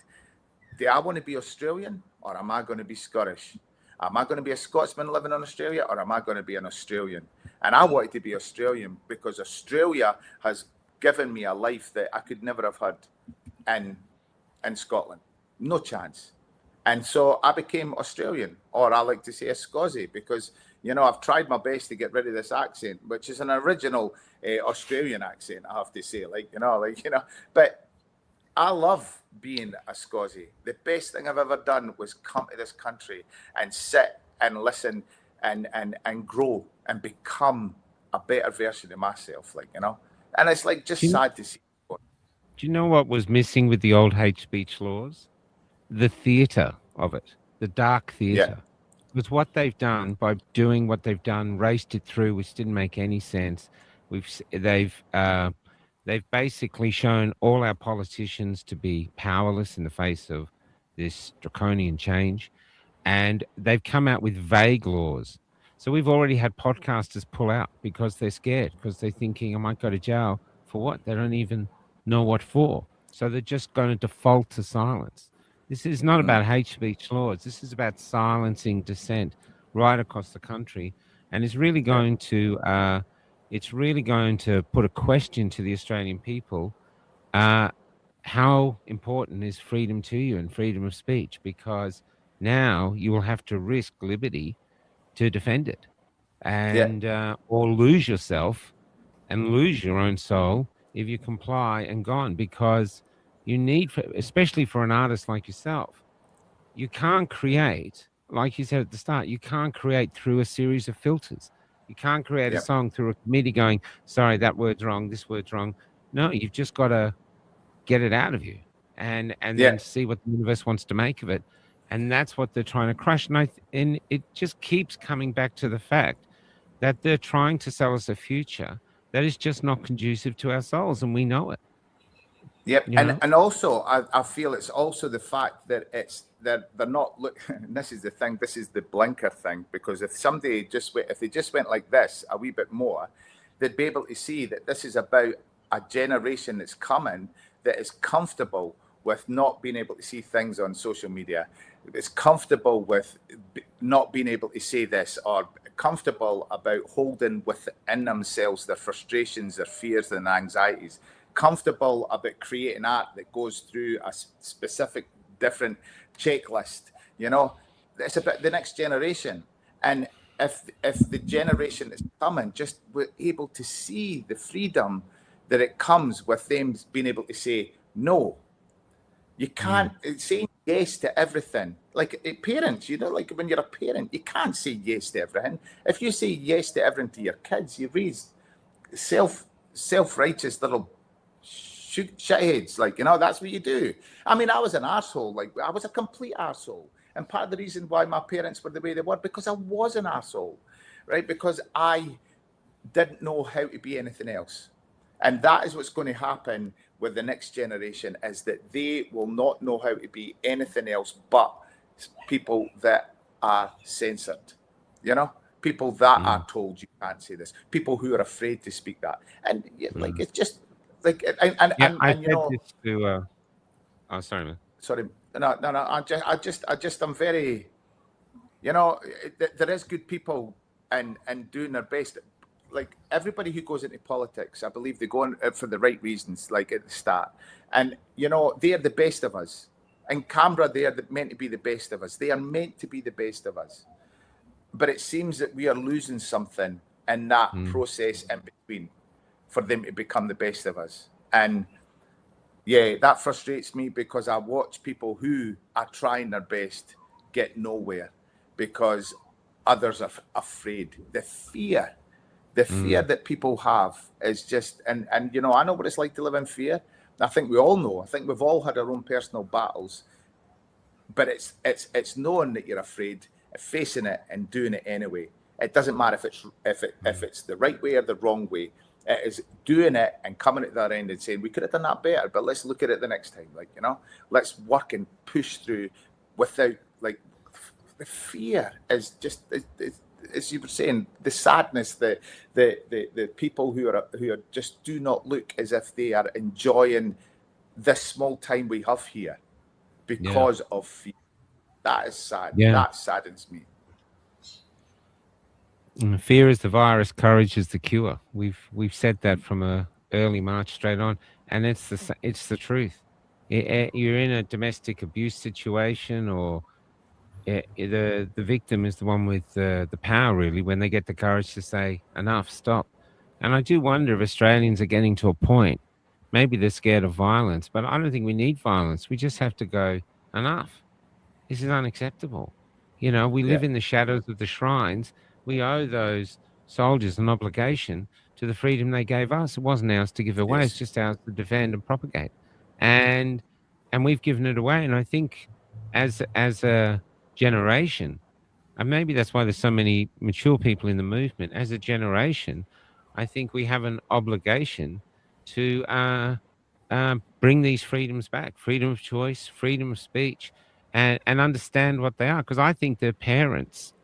do I want to be Australian or am I going to be Scottish? Am I going to be a Scotsman living in Australia or am I going to be an Australian? And I wanted to be Australian because Australia has given me a life that I could never have had in Scotland. No chance. And so I became Australian, or I like to say a Scozzy, because, you know, I've tried my best to get rid of this accent, which is an original Australian accent, I have to say, but I love being a Scozzy. The best thing I've ever done was come to this country and sit and listen and grow and become a better version of myself, and it's just sad to see. Do you know what was missing with the old hate speech laws? The theatre of it, the dark theatre. Was what they've done by doing what they've done, raced it through, which didn't make any sense. They've basically shown all our politicians to be powerless in the face of this draconian change, and they've come out with vague laws. So we've already had podcasters pull out because they're scared, because they're thinking, I might go to jail for what? They don't even know what for. So they're just going to default to silence. This is not about hate speech laws. This is about silencing dissent right across the country, and it's really going to put a question to the Australian people: how important is freedom to you and freedom of speech? Because now you will have to risk liberty to defend it, and or lose yourself and lose your own soul if you comply and gone, because you need, especially for an artist like yourself, you can't create, like you said at the start, you can't create through a series of filters. You can't create a song through a committee going, sorry, that word's wrong, this word's wrong. No, you've just got to get it out of you and then see what the universe wants to make of it. And that's what they're trying to crush. And it just keeps coming back to the fact that they're trying to sell us a future that is just not conducive to our souls, and we know it. Yep, and also I feel it's also the fact that they're not and this is the thing, this is the blinker thing, because if they just went like this a wee bit more, they'd be able to see that this is about a generation that's coming that is comfortable with not being able to see things on social media. It's comfortable with not being able to say this, or comfortable about holding within themselves their frustrations, their fears, and anxieties. Comfortable about creating art that goes through a specific different checklist. It's about the next generation. And if the generation is coming just we're able to see the freedom that it comes with them being able to say no. You can't say yes to everything. Like parents, like when you're a parent, you can't say yes to everything. If you say yes to everything to your kids, you raise self-righteous little shitheads, that's what you do. I mean, I was an arsehole, I was a complete arsehole. And part of the reason why my parents were the way they were, because I was an arsehole, right? Because I didn't know how to be anything else. And that is what's going to happen with the next generation, is that they will not know how to be anything else but people that are censored, people that are told you can't say this, people who are afraid to speak that. And it's just, sorry, man. Sorry, no. I'm very, there is good people and doing their best. Like everybody who goes into politics, I believe they go in for the right reasons, like at the start. And they are the best of us. In Canberra, they are meant to be the best of us. They are meant to be the best of us. But it seems that we are losing something in that process in between, for them to become the best of us. And that frustrates me, because I watch people who are trying their best get nowhere because others are afraid. The fear that people have is just, and I know what it's like to live in fear. I think we all know. I think we've all had our own personal battles, but it's knowing that you're afraid, facing it and doing it anyway. It doesn't matter if it's the right way or the wrong way. It is doing it and coming at that end and saying, we could have done that better, but let's look at it the next time. Let's work and push through without the fear is just, as you were saying, the sadness, the people who are just do not look as if they are enjoying this small time we have here because of fear. That is sad. Yeah. That saddens me. Fear is the virus, courage is the cure. We've said that from a early March straight on, and it's the truth. You're in a domestic abuse situation, or the victim is the one with the power, really, when they get the courage to say enough, stop. And I do wonder if Australians are getting to a point. Maybe they're scared of violence, but I don't think we need violence. We just have to go enough. This is unacceptable. You know, we live in the shadows of the shrines. We owe those soldiers an obligation to the freedom they gave us. It wasn't ours to give away. It's just ours to defend and propagate. And we've given it away. And I think as a generation, and maybe that's why there's so many mature people in the movement, as a generation, I think we have an obligation to bring these freedoms back: freedom of choice, freedom of speech, and understand what they are. Because I think they're parents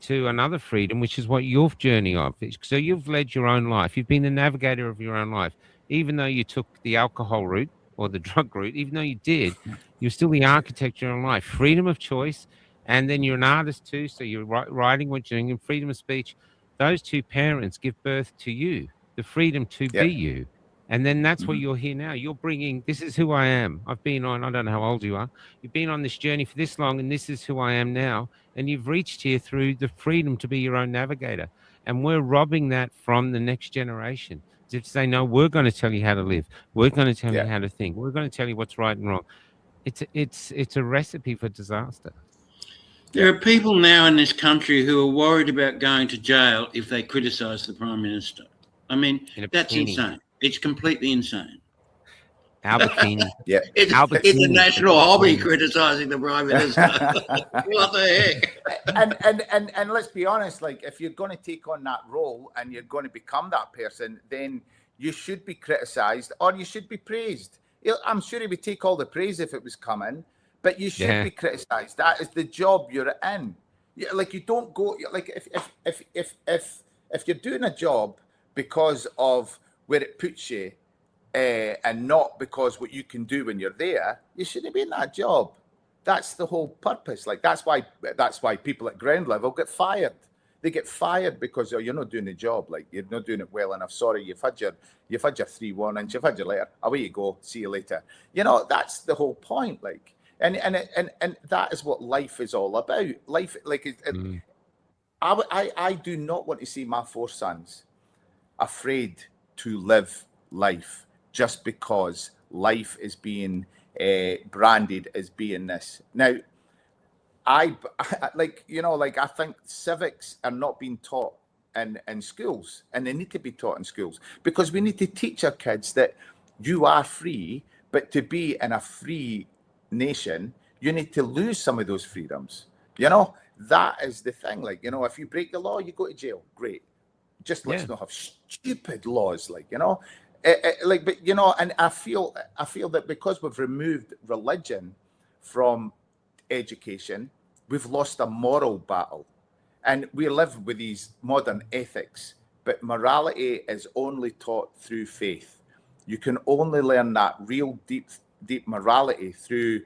to another freedom, which is what your journey of. So you've led your own life. You've been the navigator of your own life. Even though you took the alcohol route or the drug route, even though you did, you're still the architect of your own life. Freedom of choice. And then you're an artist too. So you're writing what you're doing, and freedom of speech. Those two parents give birth to you, the freedom to be you. And then that's what you're here now. You're bringing, this is who I am. I've been on, I don't know how old you are. You've been on this journey for this long, and this is who I am now. And you've reached here through the freedom to be your own navigator. And we're robbing that from the next generation. As if to say, no, we're going to tell you how to live. We're going to tell you how to think. We're going to tell you what's right and wrong. It's a recipe for disaster. There are people now in this country who are worried about going to jail if they criticise the Prime Minister. I mean, that's insane. It's completely insane. Albuquerque. It's a national hobby criticising the Prime Minister. What the heck? And let's be honest, like, if you're going to take on that role and you're going to become that person, then you should be criticised or you should be praised. I'm sure he would take all the praise if it was coming, but you should be criticised. That is the job you're in. Like, you don't go, like, if you're doing a job because of where it puts you, and not because what you can do when you're there, you shouldn't be in that job. That's the whole purpose. Like, that's why people at ground level get fired. They get fired because you're not doing the job. Like, you're not doing it well enough. Sorry, you've had your 3 warnings, you've had your letter. Away you go. See you later. You know, that's the whole point. Like, and that is what life is all about. Life, like, I do not want to see my 4 sons afraid to live life just because life is being branded as being this. Now, I think civics are not being taught in schools, and they need to be taught in schools, because we need to teach our kids that you are free, but to be in a free nation, you need to lose some of those freedoms. You know, that is the thing. Like, you know, if you break the law, you go to jail. Great. Just let's not have stupid laws, like, you know, but, you know, and I feel that because we've removed religion from education, we've lost a moral battle, and we live with these modern ethics, but morality is only taught through faith. You can only learn that real deep morality through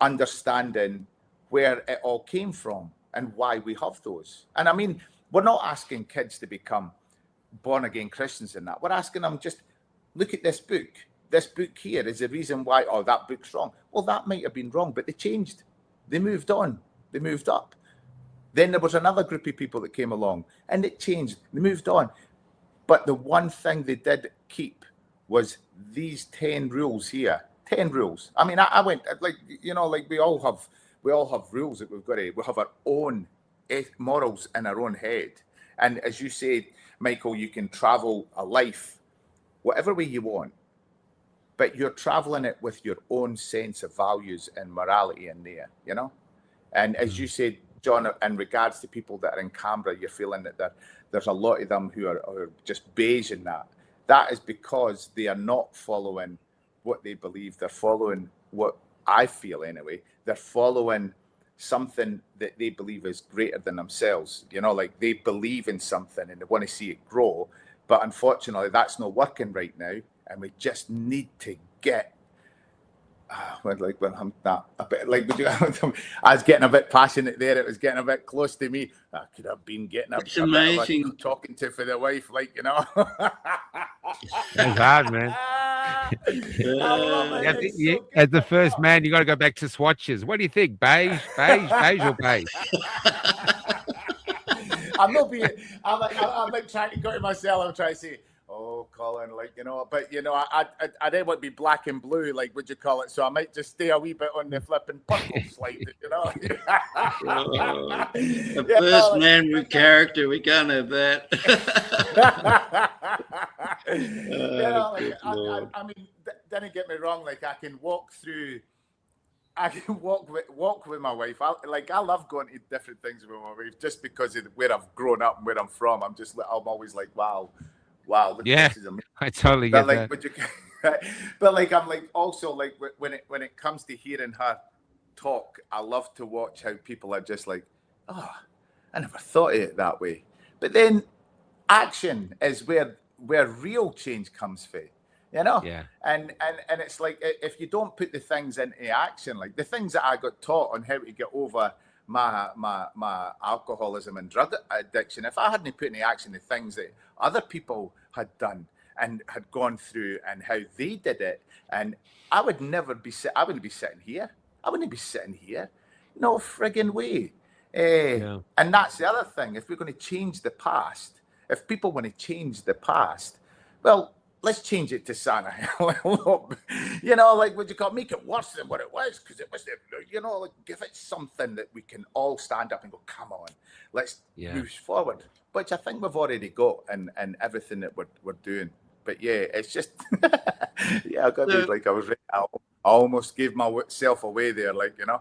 understanding where it all came from and why we have those. And I mean, we're not asking kids to become born again Christians in that. We're asking them, just look at this book. This book here is the reason why, oh, that book's wrong. Well, that might have been wrong, but they changed. They moved on. They moved up. Then there was another group of people that came along and it changed. They moved on. But the one thing they did keep was these 10 rules here. 10 rules. I mean, I went, like, you know, like we all have rules that we have our own morals in our own head. And as you said, Michael, you can travel a life whatever way you want, but you're traveling it with your own sense of values and morality in there, you know? And as you said, John, in regards to people that are in Canberra, you're feeling that there's a lot of them who are just beige in that. That is because they are not following what they believe. They're following what I feel anyway. They're following something that they believe is greater than themselves. You know, like they believe in something and they want to see it grow. But unfortunately, that's not working right now. And we just need to get, when I'm not a bit like, I was getting a bit passionate there. It was getting a bit close to me. I could have been getting a bit amazing. of a talking to for the wife, like, you know. That's hard, man. As the first man, you got to go back to swatches. What do you think? Beige, or beige? I'm not being. I'm like trying to go to myself. I'm trying to say, oh, Colin, like, you know, but you know, I didn't want to be black and blue, like, would you call it? So I might just stay a wee bit on the flipping purple slide, you know. The first man with character, we can't have that. I mean, don't get me wrong. Like, I can walk with my wife. I love going to different things with my wife just because of where I've grown up and where I'm from. I'm always like, wow. Look, yeah, this is amazing. I totally get that. But like, I'm like, also like when it comes to hearing her talk, I love to watch how people are just like, oh, I never thought of it that way. But then action is where real change comes from. You know, yeah, and it's like, if you don't put the things into action, like the things that I got taught on how to get over my alcoholism and drug addiction, if I hadn't put into action the things that other people had done and had gone through and how they did it, and I would never be I wouldn't be sitting here. I wouldn't be sitting here. No friggin' way. Yeah. And that's the other thing. If we're going to change the past, if people want to change the past, well, let's change it to Santa. You know, like, what you call, make it worse than what it was, because it was, you know, like, give it something that we can all stand up and go, come on, let's move forward, which I think we've already got and everything that we're doing. But yeah, it's just, yeah, I got to be like, I almost gave myself away there, like, you know.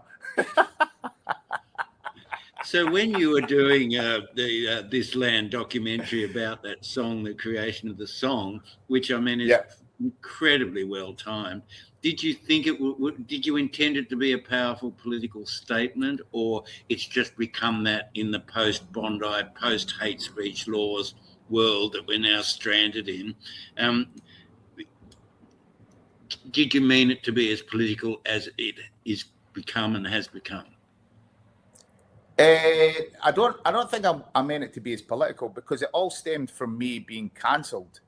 So when you were doing This Land documentary about that song, the creation of the song, which I mean is incredibly well timed, did you think did you intend it to be a powerful political statement, or it's just become that in the post-Bondi, post-hate speech laws world that we're now stranded in? Did you mean it to be as political as it is become and has become? I don't think I meant it to be as political, because it all stemmed from me being cancelled.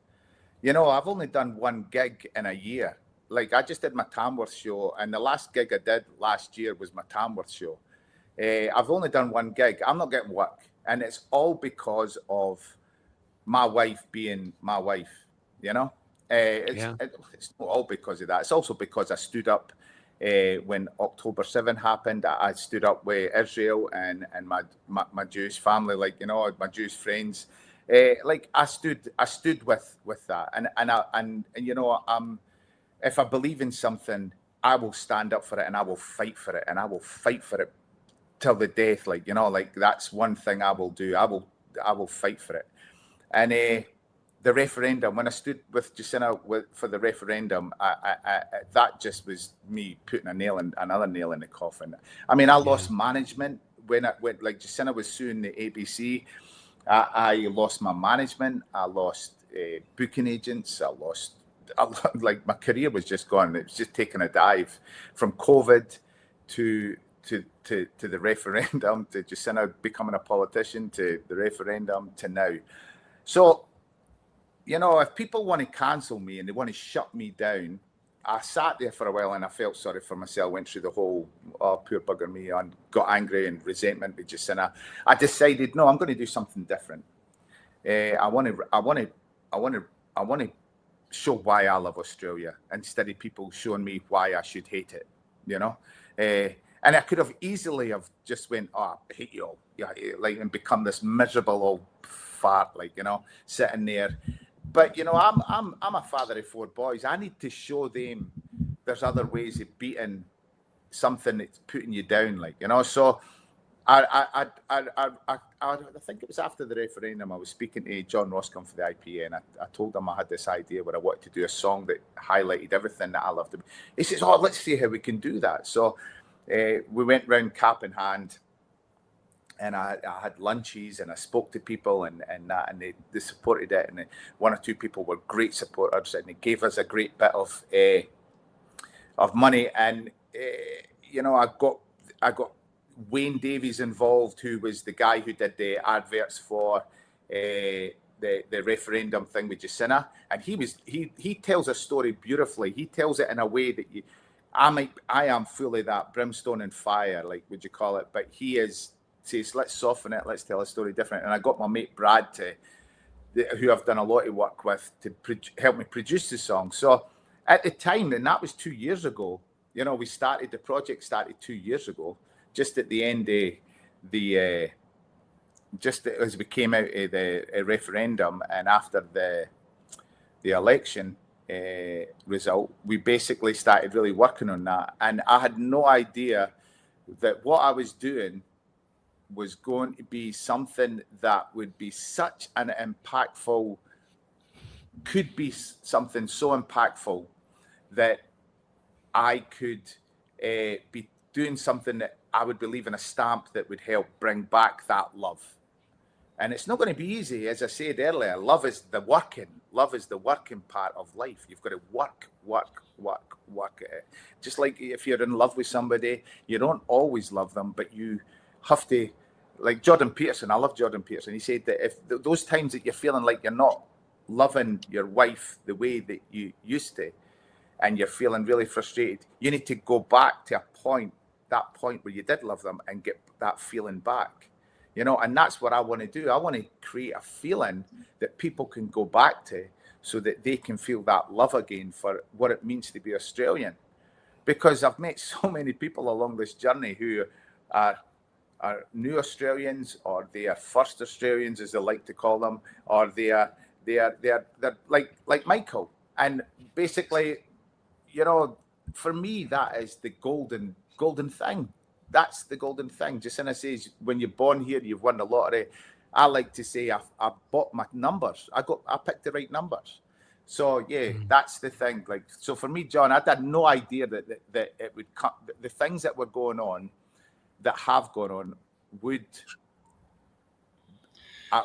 You know, I've only done one gig in a year. Like, I just did my Tamworth show, and the last gig I did last year was my Tamworth show. I've only done one gig. I'm not getting work, and it's all because of my wife being my wife. You know, it's not all because of that. It's also because I stood up. When October 7 happened, I stood up with Israel and my Jewish family, like, you know, my Jewish friends. Like, I stood with that, and you know, if I believe in something, I will stand up for it, and I will fight for it, and I will fight for it till the death. Like, you know, like, that's one thing I will do. I will fight for it. And the referendum, when I stood with Jacinta for the referendum, that just was me putting another nail in the coffin. I mean, I lost management when like, Jacinta was suing the ABC. I lost my management. I lost booking agents. Like, my career was just gone. It was just taking a dive from COVID to the referendum, to Jacinta becoming a politician, to the referendum, to now. So, you know, if people want to cancel me and they want to shut me down, I sat there for a while and I felt sorry for myself, went through the whole, oh, poor bugger me, and got angry and resentment with Jacinta. I decided, no, I'm going to do something different. I want to show why I love Australia, instead of people showing me why I should hate it, you know. And I could have easily have just went, oh, I hate you all, like, and become this miserable old fart, like, you know, sitting there. But, you know, I'm a father of 4 boys. I need to show them there's other ways of beating something that's putting you down, like, you know. So I think it was after the referendum, I was speaking to John Roscombe for the IPA, and I told him I had this idea where I wanted to do a song that highlighted everything that I loved. He says, oh, let's see how we can do that. So we went round cap in hand, and I had lunches, and I spoke to people, and that, and they supported it, and one or two people were great supporters, and they gave us a great bit of money, and you know, I got Wayne Davies involved, who was the guy who did the adverts for the referendum thing with Jacinta, and he tells a story beautifully. He tells it in a way that I am fully that brimstone and fire, like, would you call it? But he says, let's soften it, let's tell a story different. And I got my mate Brad who I've done a lot of work with, to help me produce the song. So at the time, and that was 2 years ago, you know, the project started 2 years ago, just at the end of just as we came out of the referendum and after the election result, we basically started really working on that. And I had no idea that what I was doing was going to be something that would be such an impactful, could be something so impactful that I could be doing something that I would be leaving a stamp that would help bring back that love. And it's not going to be easy. As I said earlier, love is the working part of life. You've got to work at it. Just like if you're in love with somebody, you don't always love them, but you have to, like Jordan Peterson, I love Jordan Peterson. He said that if those times that you're feeling like you're not loving your wife the way that you used to, and you're feeling really frustrated, you need to go back to that point where you did love them and get that feeling back. You know, and that's what I want to do. I want to create a feeling that people can go back to, so that they can feel that love again for what it means to be Australian. Because I've met so many people along this journey who are new Australians, or they are first Australians, as they like to call them, or they're like Michael. And basically, you know, for me, that is the golden thing. That's the golden thing. Jacinta says, when you're born here, you've won the lottery. I like to say, I bought my numbers. I picked the right numbers. So yeah, that's the thing. Like, so for me, John, I had no idea that it would come. The things that were going on, that have gone on, would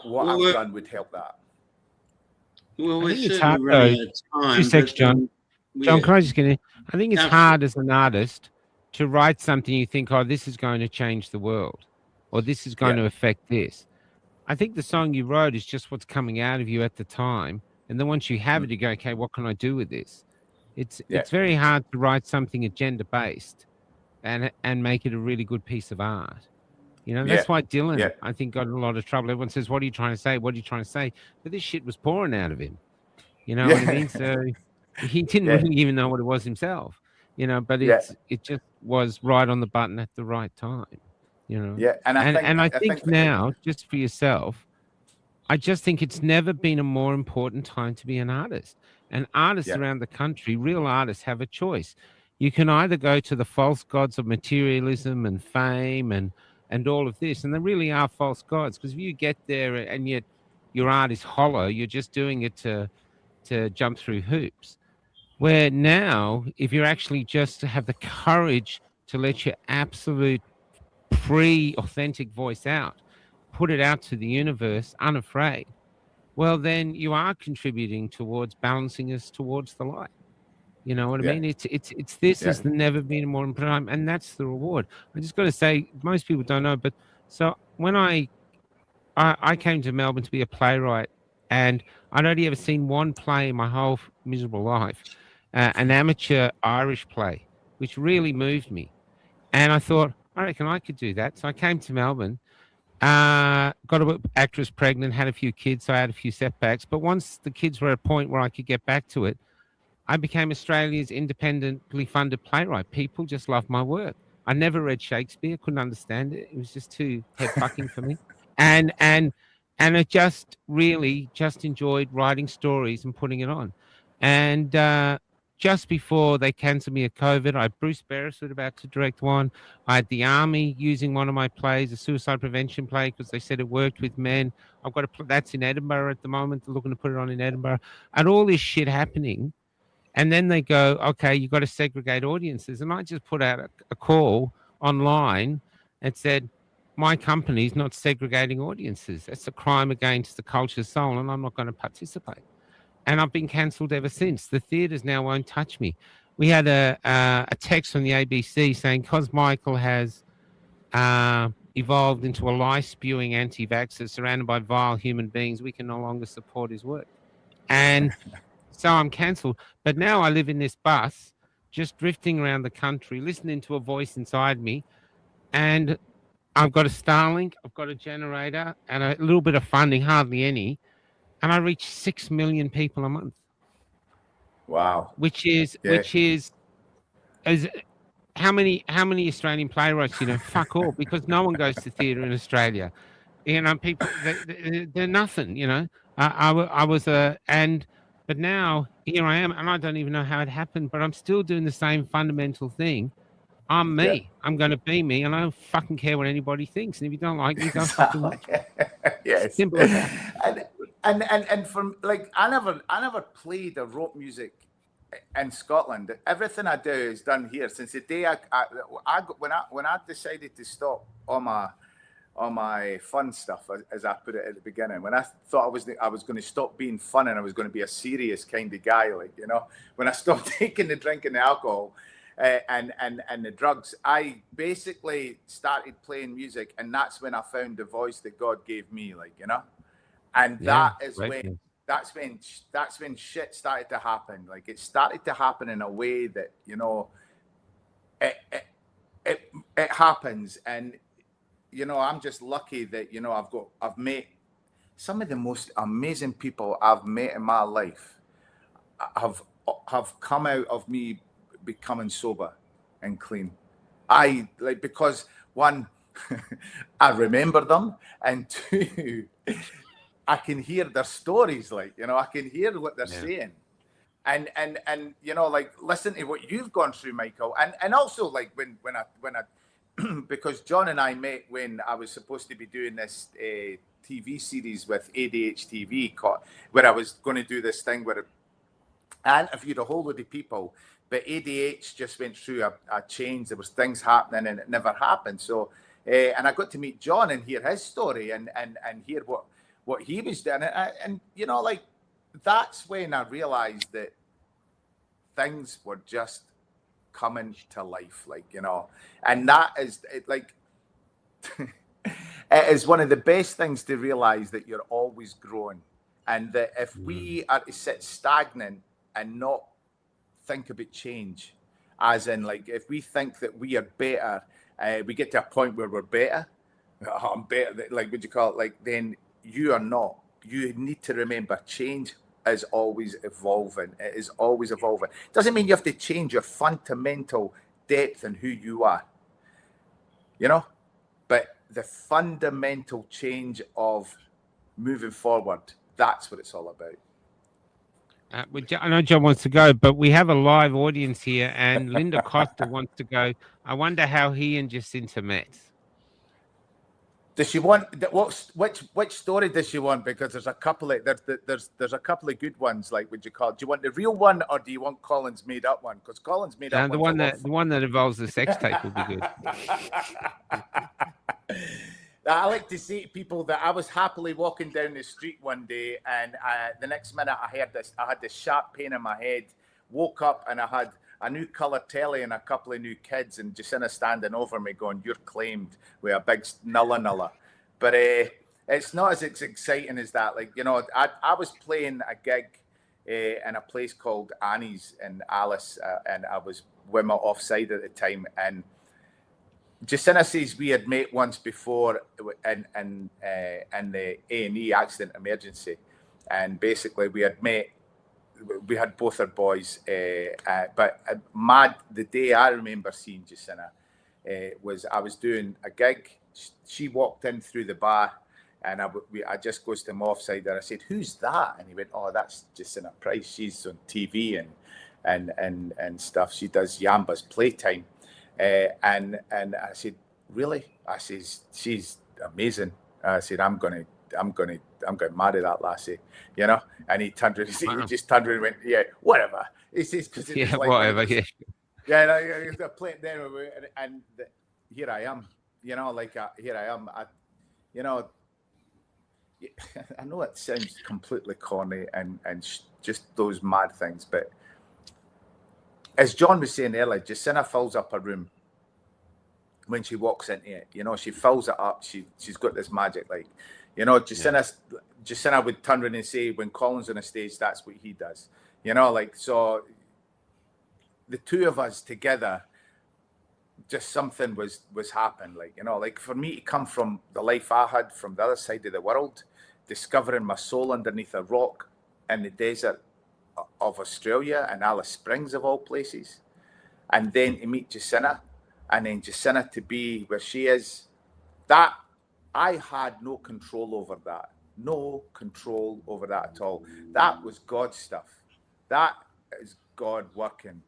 what I've done would help that. Well, I we're think it's certainly hard, running though. out of time. 2 seconds, but, John. John, can I just get in? I think it's Absolutely. hard as an artist to write something you think, oh, this is going to change the world, or this is going to affect this. I think the song you wrote is just what's coming out of you at the time. And then once you have it, you go, okay, what can I do with this? It's very hard to write something agenda-based and make it a really good piece of art. You know, that's why Dylan, I think, got in a lot of trouble. Everyone says, what are you trying to say? What are you trying to say? But this shit was pouring out of him. You know what I mean? So he didn't really even know what it was himself. You know, but it just was right on the button at the right time. You know, and I think now, just for yourself, I just think it's never been a more important time to be an artist. And artists around the country, real artists, have a choice. You can either go to the false gods of materialism and fame and all of this, and there really are false gods, because if you get there and yet your art is hollow, you're just doing it to jump through hoops. Where now, if you're actually just to have the courage to let your absolute authentic voice out, put it out to the universe unafraid, well, then you are contributing towards balancing us towards the light. You know what I mean? It's this has never been a more important time, and that's the reward. I just got to say, most people don't know, but so when I came to Melbourne to be a playwright, and I'd only ever seen one play in my whole miserable life, an amateur Irish play, which really moved me. And I thought, I reckon I could do that. So I came to Melbourne, got an actress pregnant, had a few kids, so I had a few setbacks. But once the kids were at a point where I could get back to it, I became Australia's independently funded playwright. People just loved my work. I never read Shakespeare, couldn't understand it. It was just too head fucking for me. And I just really just enjoyed writing stories and putting it on. And just before they cancelled me at COVID, I had Bruce Beresford about to direct one. I had the Army using one of my plays, a suicide prevention play, because they said it worked with men. I've got that's in Edinburgh at the moment. They're looking to put it on in Edinburgh. And all this shit happening. And then they go, okay, you've got to segregate audiences. And I just put out a call. online and said, my company's not segregating audiences. That's a crime against the culture's soul, and I'm not going to participate. And I've been cancelled ever since. The theatres now won't touch me. We had a text from the ABC saying, because Michael has evolved into a lie-spewing anti-vaxxer surrounded by vile human beings, we can no longer support his work. And so I'm cancelled. But now I live in this bus, just drifting around the country, listening to a voice inside me, and I've got a Starlink, I've got a generator, and a little bit of funding, hardly any, and I reach 6 million people a month. Wow. Which is how many Australian playwrights, fuck all, because no one goes to theatre in Australia. People, they're nothing, but now here I am, and I don't even know how it happened, but I'm still doing the same fundamental thing. I'm me. Yeah. I'm going to be me, and I don't fucking care what anybody thinks. And if you don't like me, don't fucking watch. Yes. Simple as that. And from I never played or wrote music in Scotland. Everything I do is done here. Since the day when I decided to stop all my fun stuff, as I put it at the beginning, when I thought I was going to stop being fun and I was going to be a serious kind of guy, when I stopped taking the drink and the alcohol. And the drugs, I basically started playing music, and that's when I found the voice that God gave me, and that's when shit started to happen. It started to happen in a way that it happens, and I'm just lucky that I've met some of the most amazing people I've met in my life. Have come out of me becoming sober and clean. Because one, I remember them, and two, I can hear their stories. I can hear what they're saying, and listen to what you've gone through, Michael, and also when I because John and I met when I was supposed to be doing this TV series with ADHTV, where I was going to do this thing where I interviewed a whole load of people. But ADH just went through a change. There was things happening, and it never happened. So, and I got to meet John and hear his story and hear what he was doing. And that's when I realized that things were just coming to life, and that is it is one of the best things to realize, that you're always growing, and that if we are to sit stagnant and not think about change, as in if we think that we are better, we get to a point where we're better. I'm better, would you call it? Then you are not. You need to remember, change is always evolving. It is always evolving. Doesn't mean you have to change your fundamental depth and who you are, but the fundamental change of moving forward, that's what it's all about. I know John wants to go, but we have a live audience here, and Linda Costa wants to go. I wonder how he and Jacinta met. Does she want which story does she want? Because there's a couple of there's a couple of good ones. Would you call? Do you want the real one, or do you want Colin's made up one? Because Colin's made up the one that involves the sex tape will be good. I like to say to people that I was happily walking down the street one day, and the next minute I had this sharp pain in my head. Woke up and I had a new colour telly and a couple of new kids, and Jacinta standing over me going, "You're claimed," with a big nulla. But it's not as exciting as that. I was playing a gig in a place called Annie's in Alice, and I was with my offside at the time, and Jacinta says we had met once before in the A&E accident emergency, and basically we had both our boys, but the day I remember seeing Jacinta was I was doing a gig. She walked in through the bar, and I just goes to him offside, and I said, "Who's that?" And he went, "Oh, that's Jacinta Price. She's on TV and stuff. She does Yamba's Playtime." And I said, "Really?" I says, "She's amazing." I said, I'm going to marry that lassie, And he turned around, he just turned around and went, "Yeah, whatever." He says, because whatever, yeah. Yeah, they're playing there, and here I am. You know, like here I am. You know, I know it sounds completely corny and just those mad things, but as John was saying earlier, Jacinta fills up a room when she walks into it. You know, she fills it up. She's got this magic, like, you know, Jacinta would turn around and say, when Colin's on a stage, that's what he does. You know, like, so the two of us together, just something was happening. Like, you know, like for me to come from the life I had from the other side of the world, discovering my soul underneath a rock in the desert of Australia and Alice Springs of all places, and then to meet Jacinta, and then Jacinta to be where she is, that I had no control over that. No control over that at all. That was God's stuff. That is God working.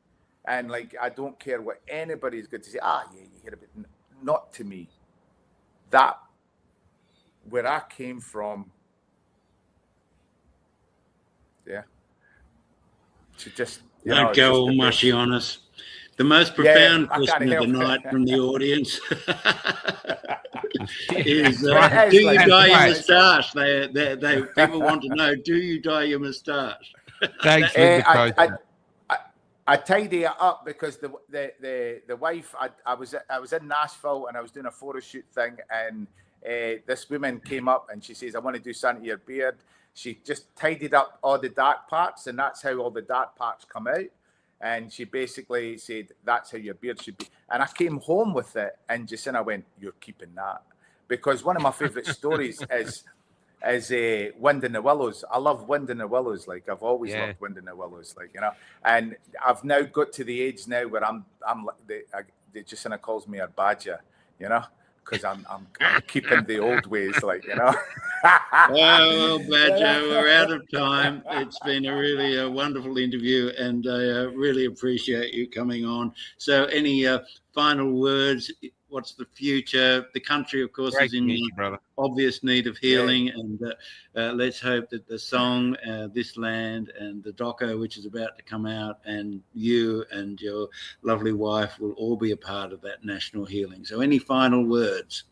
And like, I don't care what anybody's going to say, yeah, you hear a bit. Not to me. That, where I came from, yeah. To just, don't go all mushy on us. The most profound question of the night from the audience is, do you dye your moustache? People want to know, do you dye your moustache? Thanks. I tidy it up because the wife, I was in Nashville and I was doing a photo shoot thing, and this woman came up and she says, I want to do something to your beard. She just tidied up all the dark parts, and that's how all the dark parts come out. And she basically said, that's how your beard should be. And I came home with it, and Jacinta went, you're keeping that. Because one of my favorite stories is Wind in the Willows. I love Wind in the Willows. Like, I've always loved Wind in the Willows, like, you know. And I've now got to the age now where I'm Jacinta calls me a badger, you know, because I'm keeping the old ways, like, you know. Well, Badger, we're out of time. It's been a really wonderful interview, and I really appreciate you coming on. So any final words? What's the future? The country, of course, is in obvious need of healing, and let's hope that the song, This Land, and the doco, which is about to come out, and you and your lovely wife will all be a part of that national healing. So any final words?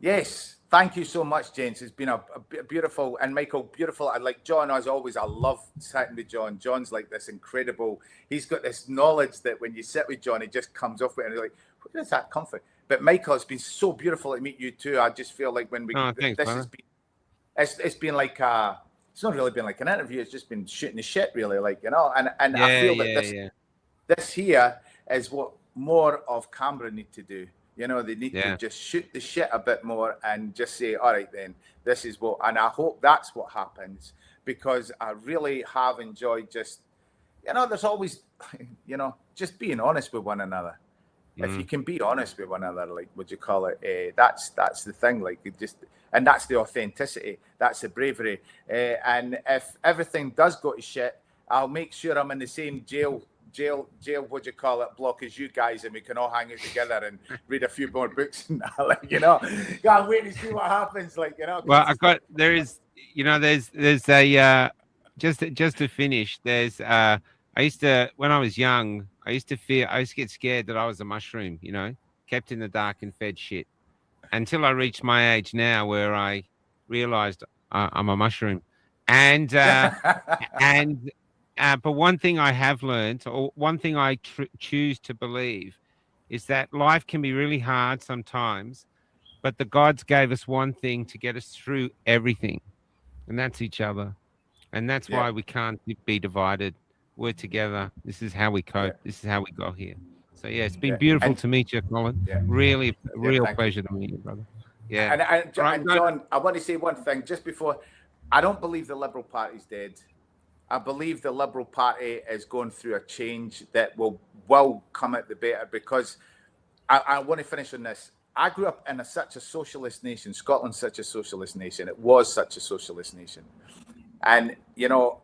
Yes, thank you so much, James. It's been a beautiful, and Michael, beautiful. I like John, as always. I love sitting with John. John's like this incredible, he's got this knowledge that when you sit with John, it just comes off with it, and you're like, where does that come from? But Michael, it's been so beautiful to meet you too. I just feel like when we, it's been like it's not really been like an interview. It's just been shooting the shit, really, like, you know. And I feel that this here is what more of Canberra need to do. You know, they need to just shoot the shit a bit more and just say, all right, then, this is what, and I hope that's what happens, because I really have enjoyed just, you know, there's always, you know, just being honest with one another. If you can be honest with one another, like, what you call it, that's the thing, like, it just, and that's the authenticity, that's the bravery. And if everything does go to shit, I'll make sure I'm in the same jail, what you call it, block as you guys, and we can all hang out together and read a few more books and that, like, you know. Can't wait to see what happens, like, you know. Well, there's a just to finish, there's I used to, when I was young, I used to get scared that I was a mushroom, you know, kept in the dark and fed shit, until I reached my age now where I realized I'm a mushroom. And but one thing I have learned, or one thing I choose to believe, is that life can be really hard sometimes, but the gods gave us one thing to get us through everything, and that's each other. And that's why we can't be divided. We're together. This is how we cope. This is how we got here. So, it's been beautiful to meet you, Colin. Really, a real pleasure to meet you, brother. Yeah. And John, I want to say one thing just before. I don't believe the Liberal Party's dead. I believe the Liberal Party is going through a change that will come out the better, because I want to finish on this. I grew up in such a socialist nation. Scotland's such a socialist nation. It was such a socialist nation. And, you know,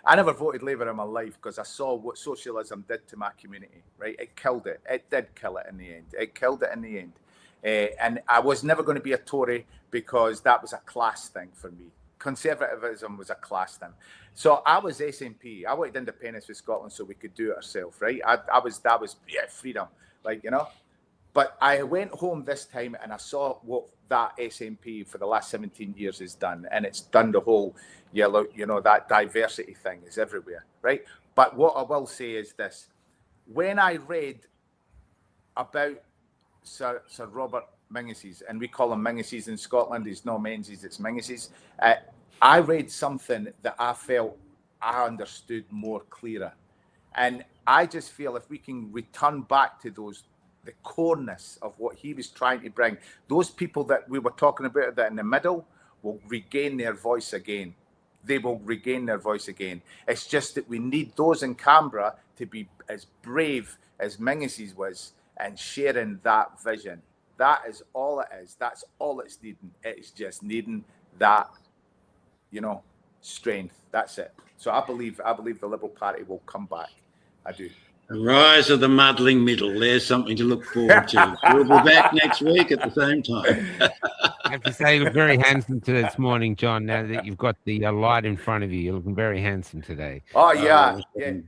I never voted Labour in my life because I saw what socialism did to my community, right? It killed it. It did kill it in the end. It killed it in the end. And I was never going to be a Tory because that was a class thing for me. conservatism was a class thing. So I was SNP. I wanted independence for Scotland so we could do it ourselves, right? That was freedom, like, you know. But I went home this time and I saw what that SNP for the last 17 years has done, and it's done the whole yellow, you know, that diversity thing is everywhere, right? But what I will say is this: when I read about Sir Robert Menzies, and we call him Menzies in Scotland, he's no Menzies, it's Menzies. I read something that I felt I understood more clearer. And I just feel if we can return back to the coreness of what he was trying to bring, those people that we were talking about that in the middle will regain their voice again. They will regain their voice again. It's just that we need those in Canberra to be as brave as Menzies was and sharing that vision. That is all it is. That's all it's needing. It's just needing that, you know, strength. That's it. So I believe the Liberal Party will come back. I do. The rise of the muddling middle. There's something to look forward to. We'll be back next week at the same time. I have to say, you look very handsome this morning, John. Now that you've got the light in front of you, you're looking very handsome today. Oh yeah.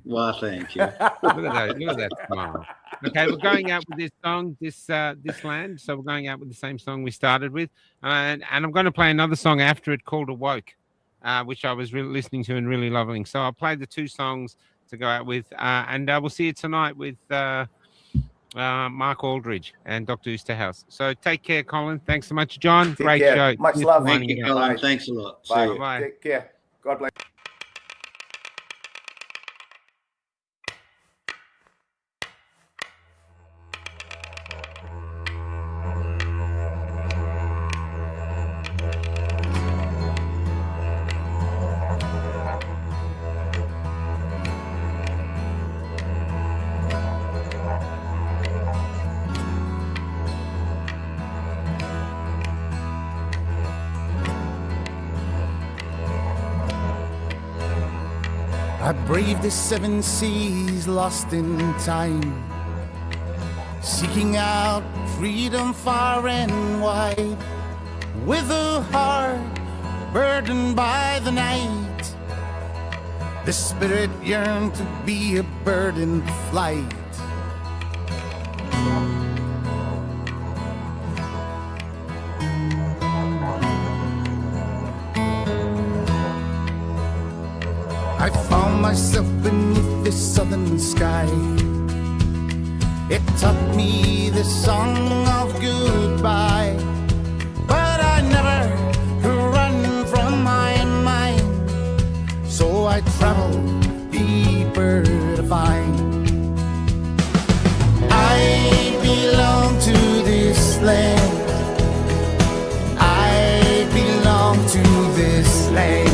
Well, thank you. Look at that smile. Okay, we're going out with this song, this land. So we're going out with the same song we started with, and I'm going to play another song after it called "Awoke," which I was really listening to and really loving. So I'll play the two songs to go out with, and we'll see you tonight with Mark Aldridge and Dr. Oosterhouse. So take care, Colin. Thanks so much, John. Great show. Much love. Thank you, Colin. Thanks a lot. Bye. See you. Bye. Take care. God bless. I braved the 7 seas, lost in time, seeking out freedom far and wide, with a heart burdened by the night. The spirit yearned to be a bird in flight. I found myself beneath the southern sky. It taught me the song of goodbye, but I never could run from my mind. So I traveled deeper to find I belong to this land. I belong to this land.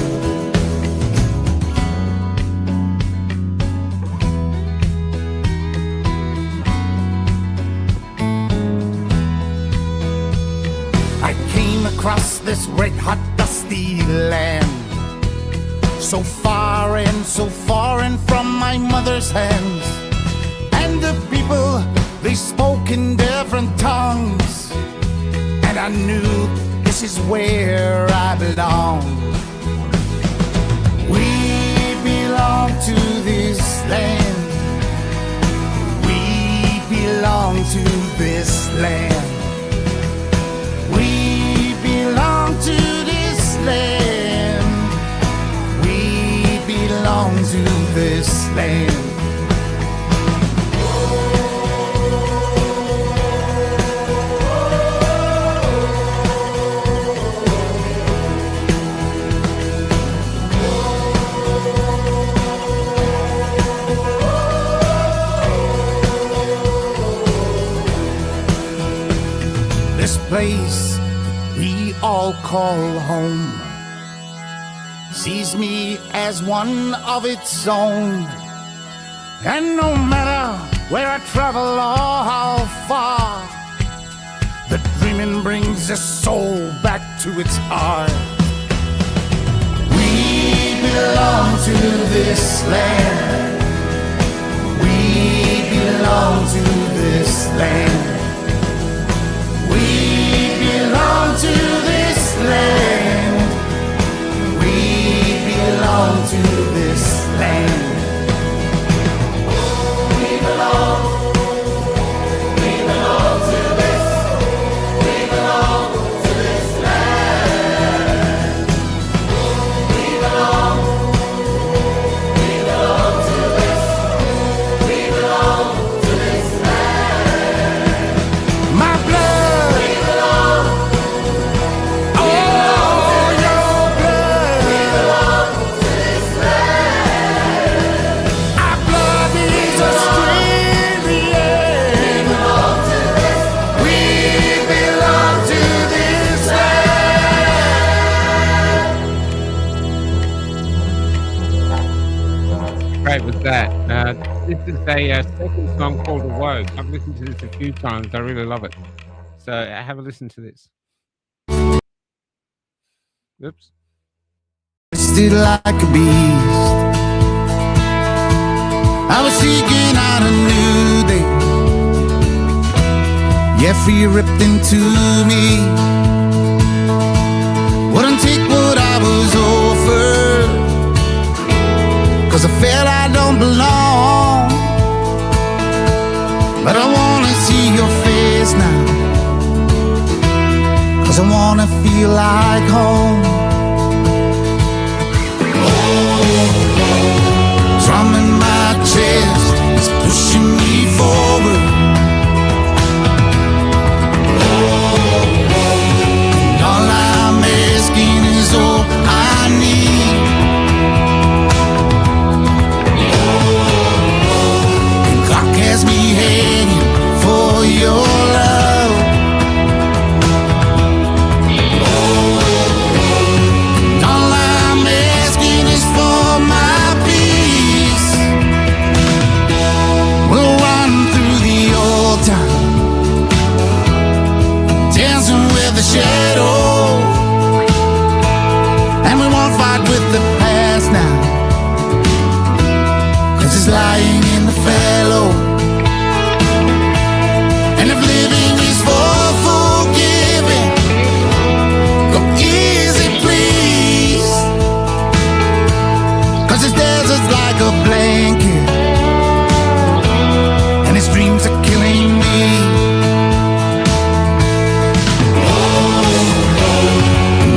Across this red hot dusty land, so far and from my mother's hands, and the people, they spoke in different tongues, and I knew this is where I belong. We belong to this land. We belong to this land. Belong to this land. We belong to this land. This place we all call home sees me as one of its own, and no matter where I travel or how far, the dreaming brings the soul back to its heart. We belong to this land. We belong to this land. We belong to this land. This is a second song called Awoke. I've listened to this a few times. I really love it. So have a listen to this. Oops. Twisted like a beast, I was seeking out a new day. Yeah, fear ripped into me, wouldn't take what I was offered, 'cause I felt I don't belong. But I wanna see your face now, 'cause I wanna feel like home. Drum in my chest is pushing me forward. And all I'm asking is all I need. The clock has me hanging for your love. And all I'm asking is for my peace. We'll run through the old town, dancing with the shadow, and we won't fight with the past now, 'cause it's lying in the fallow. And if living is for forgiving, go easy please, 'cause this desert's like a blanket, and its dreams are killing me.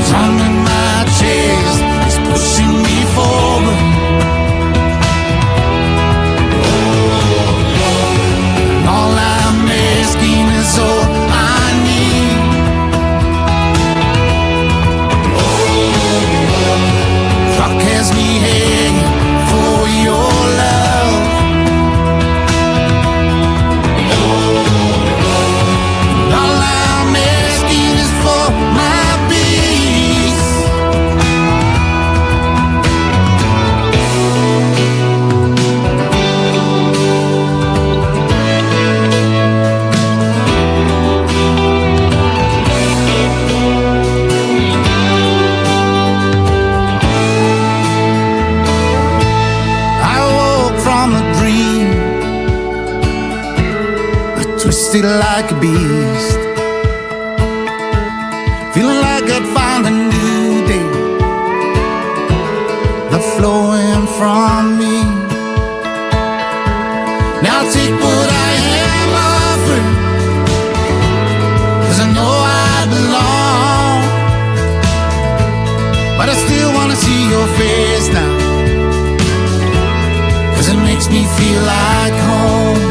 Drum in my chest is pushing me forward. And all I'm asking is all I need. Clock has me hanging for your love. And all I'm asking is for my peace. I woke from a dream, twisted like a beast, feeling like I'd found a new day, the flowing from me. Now I'll take what I am offered, 'cause I know I belong. But I still wanna see your face now, 'cause it makes me feel like home.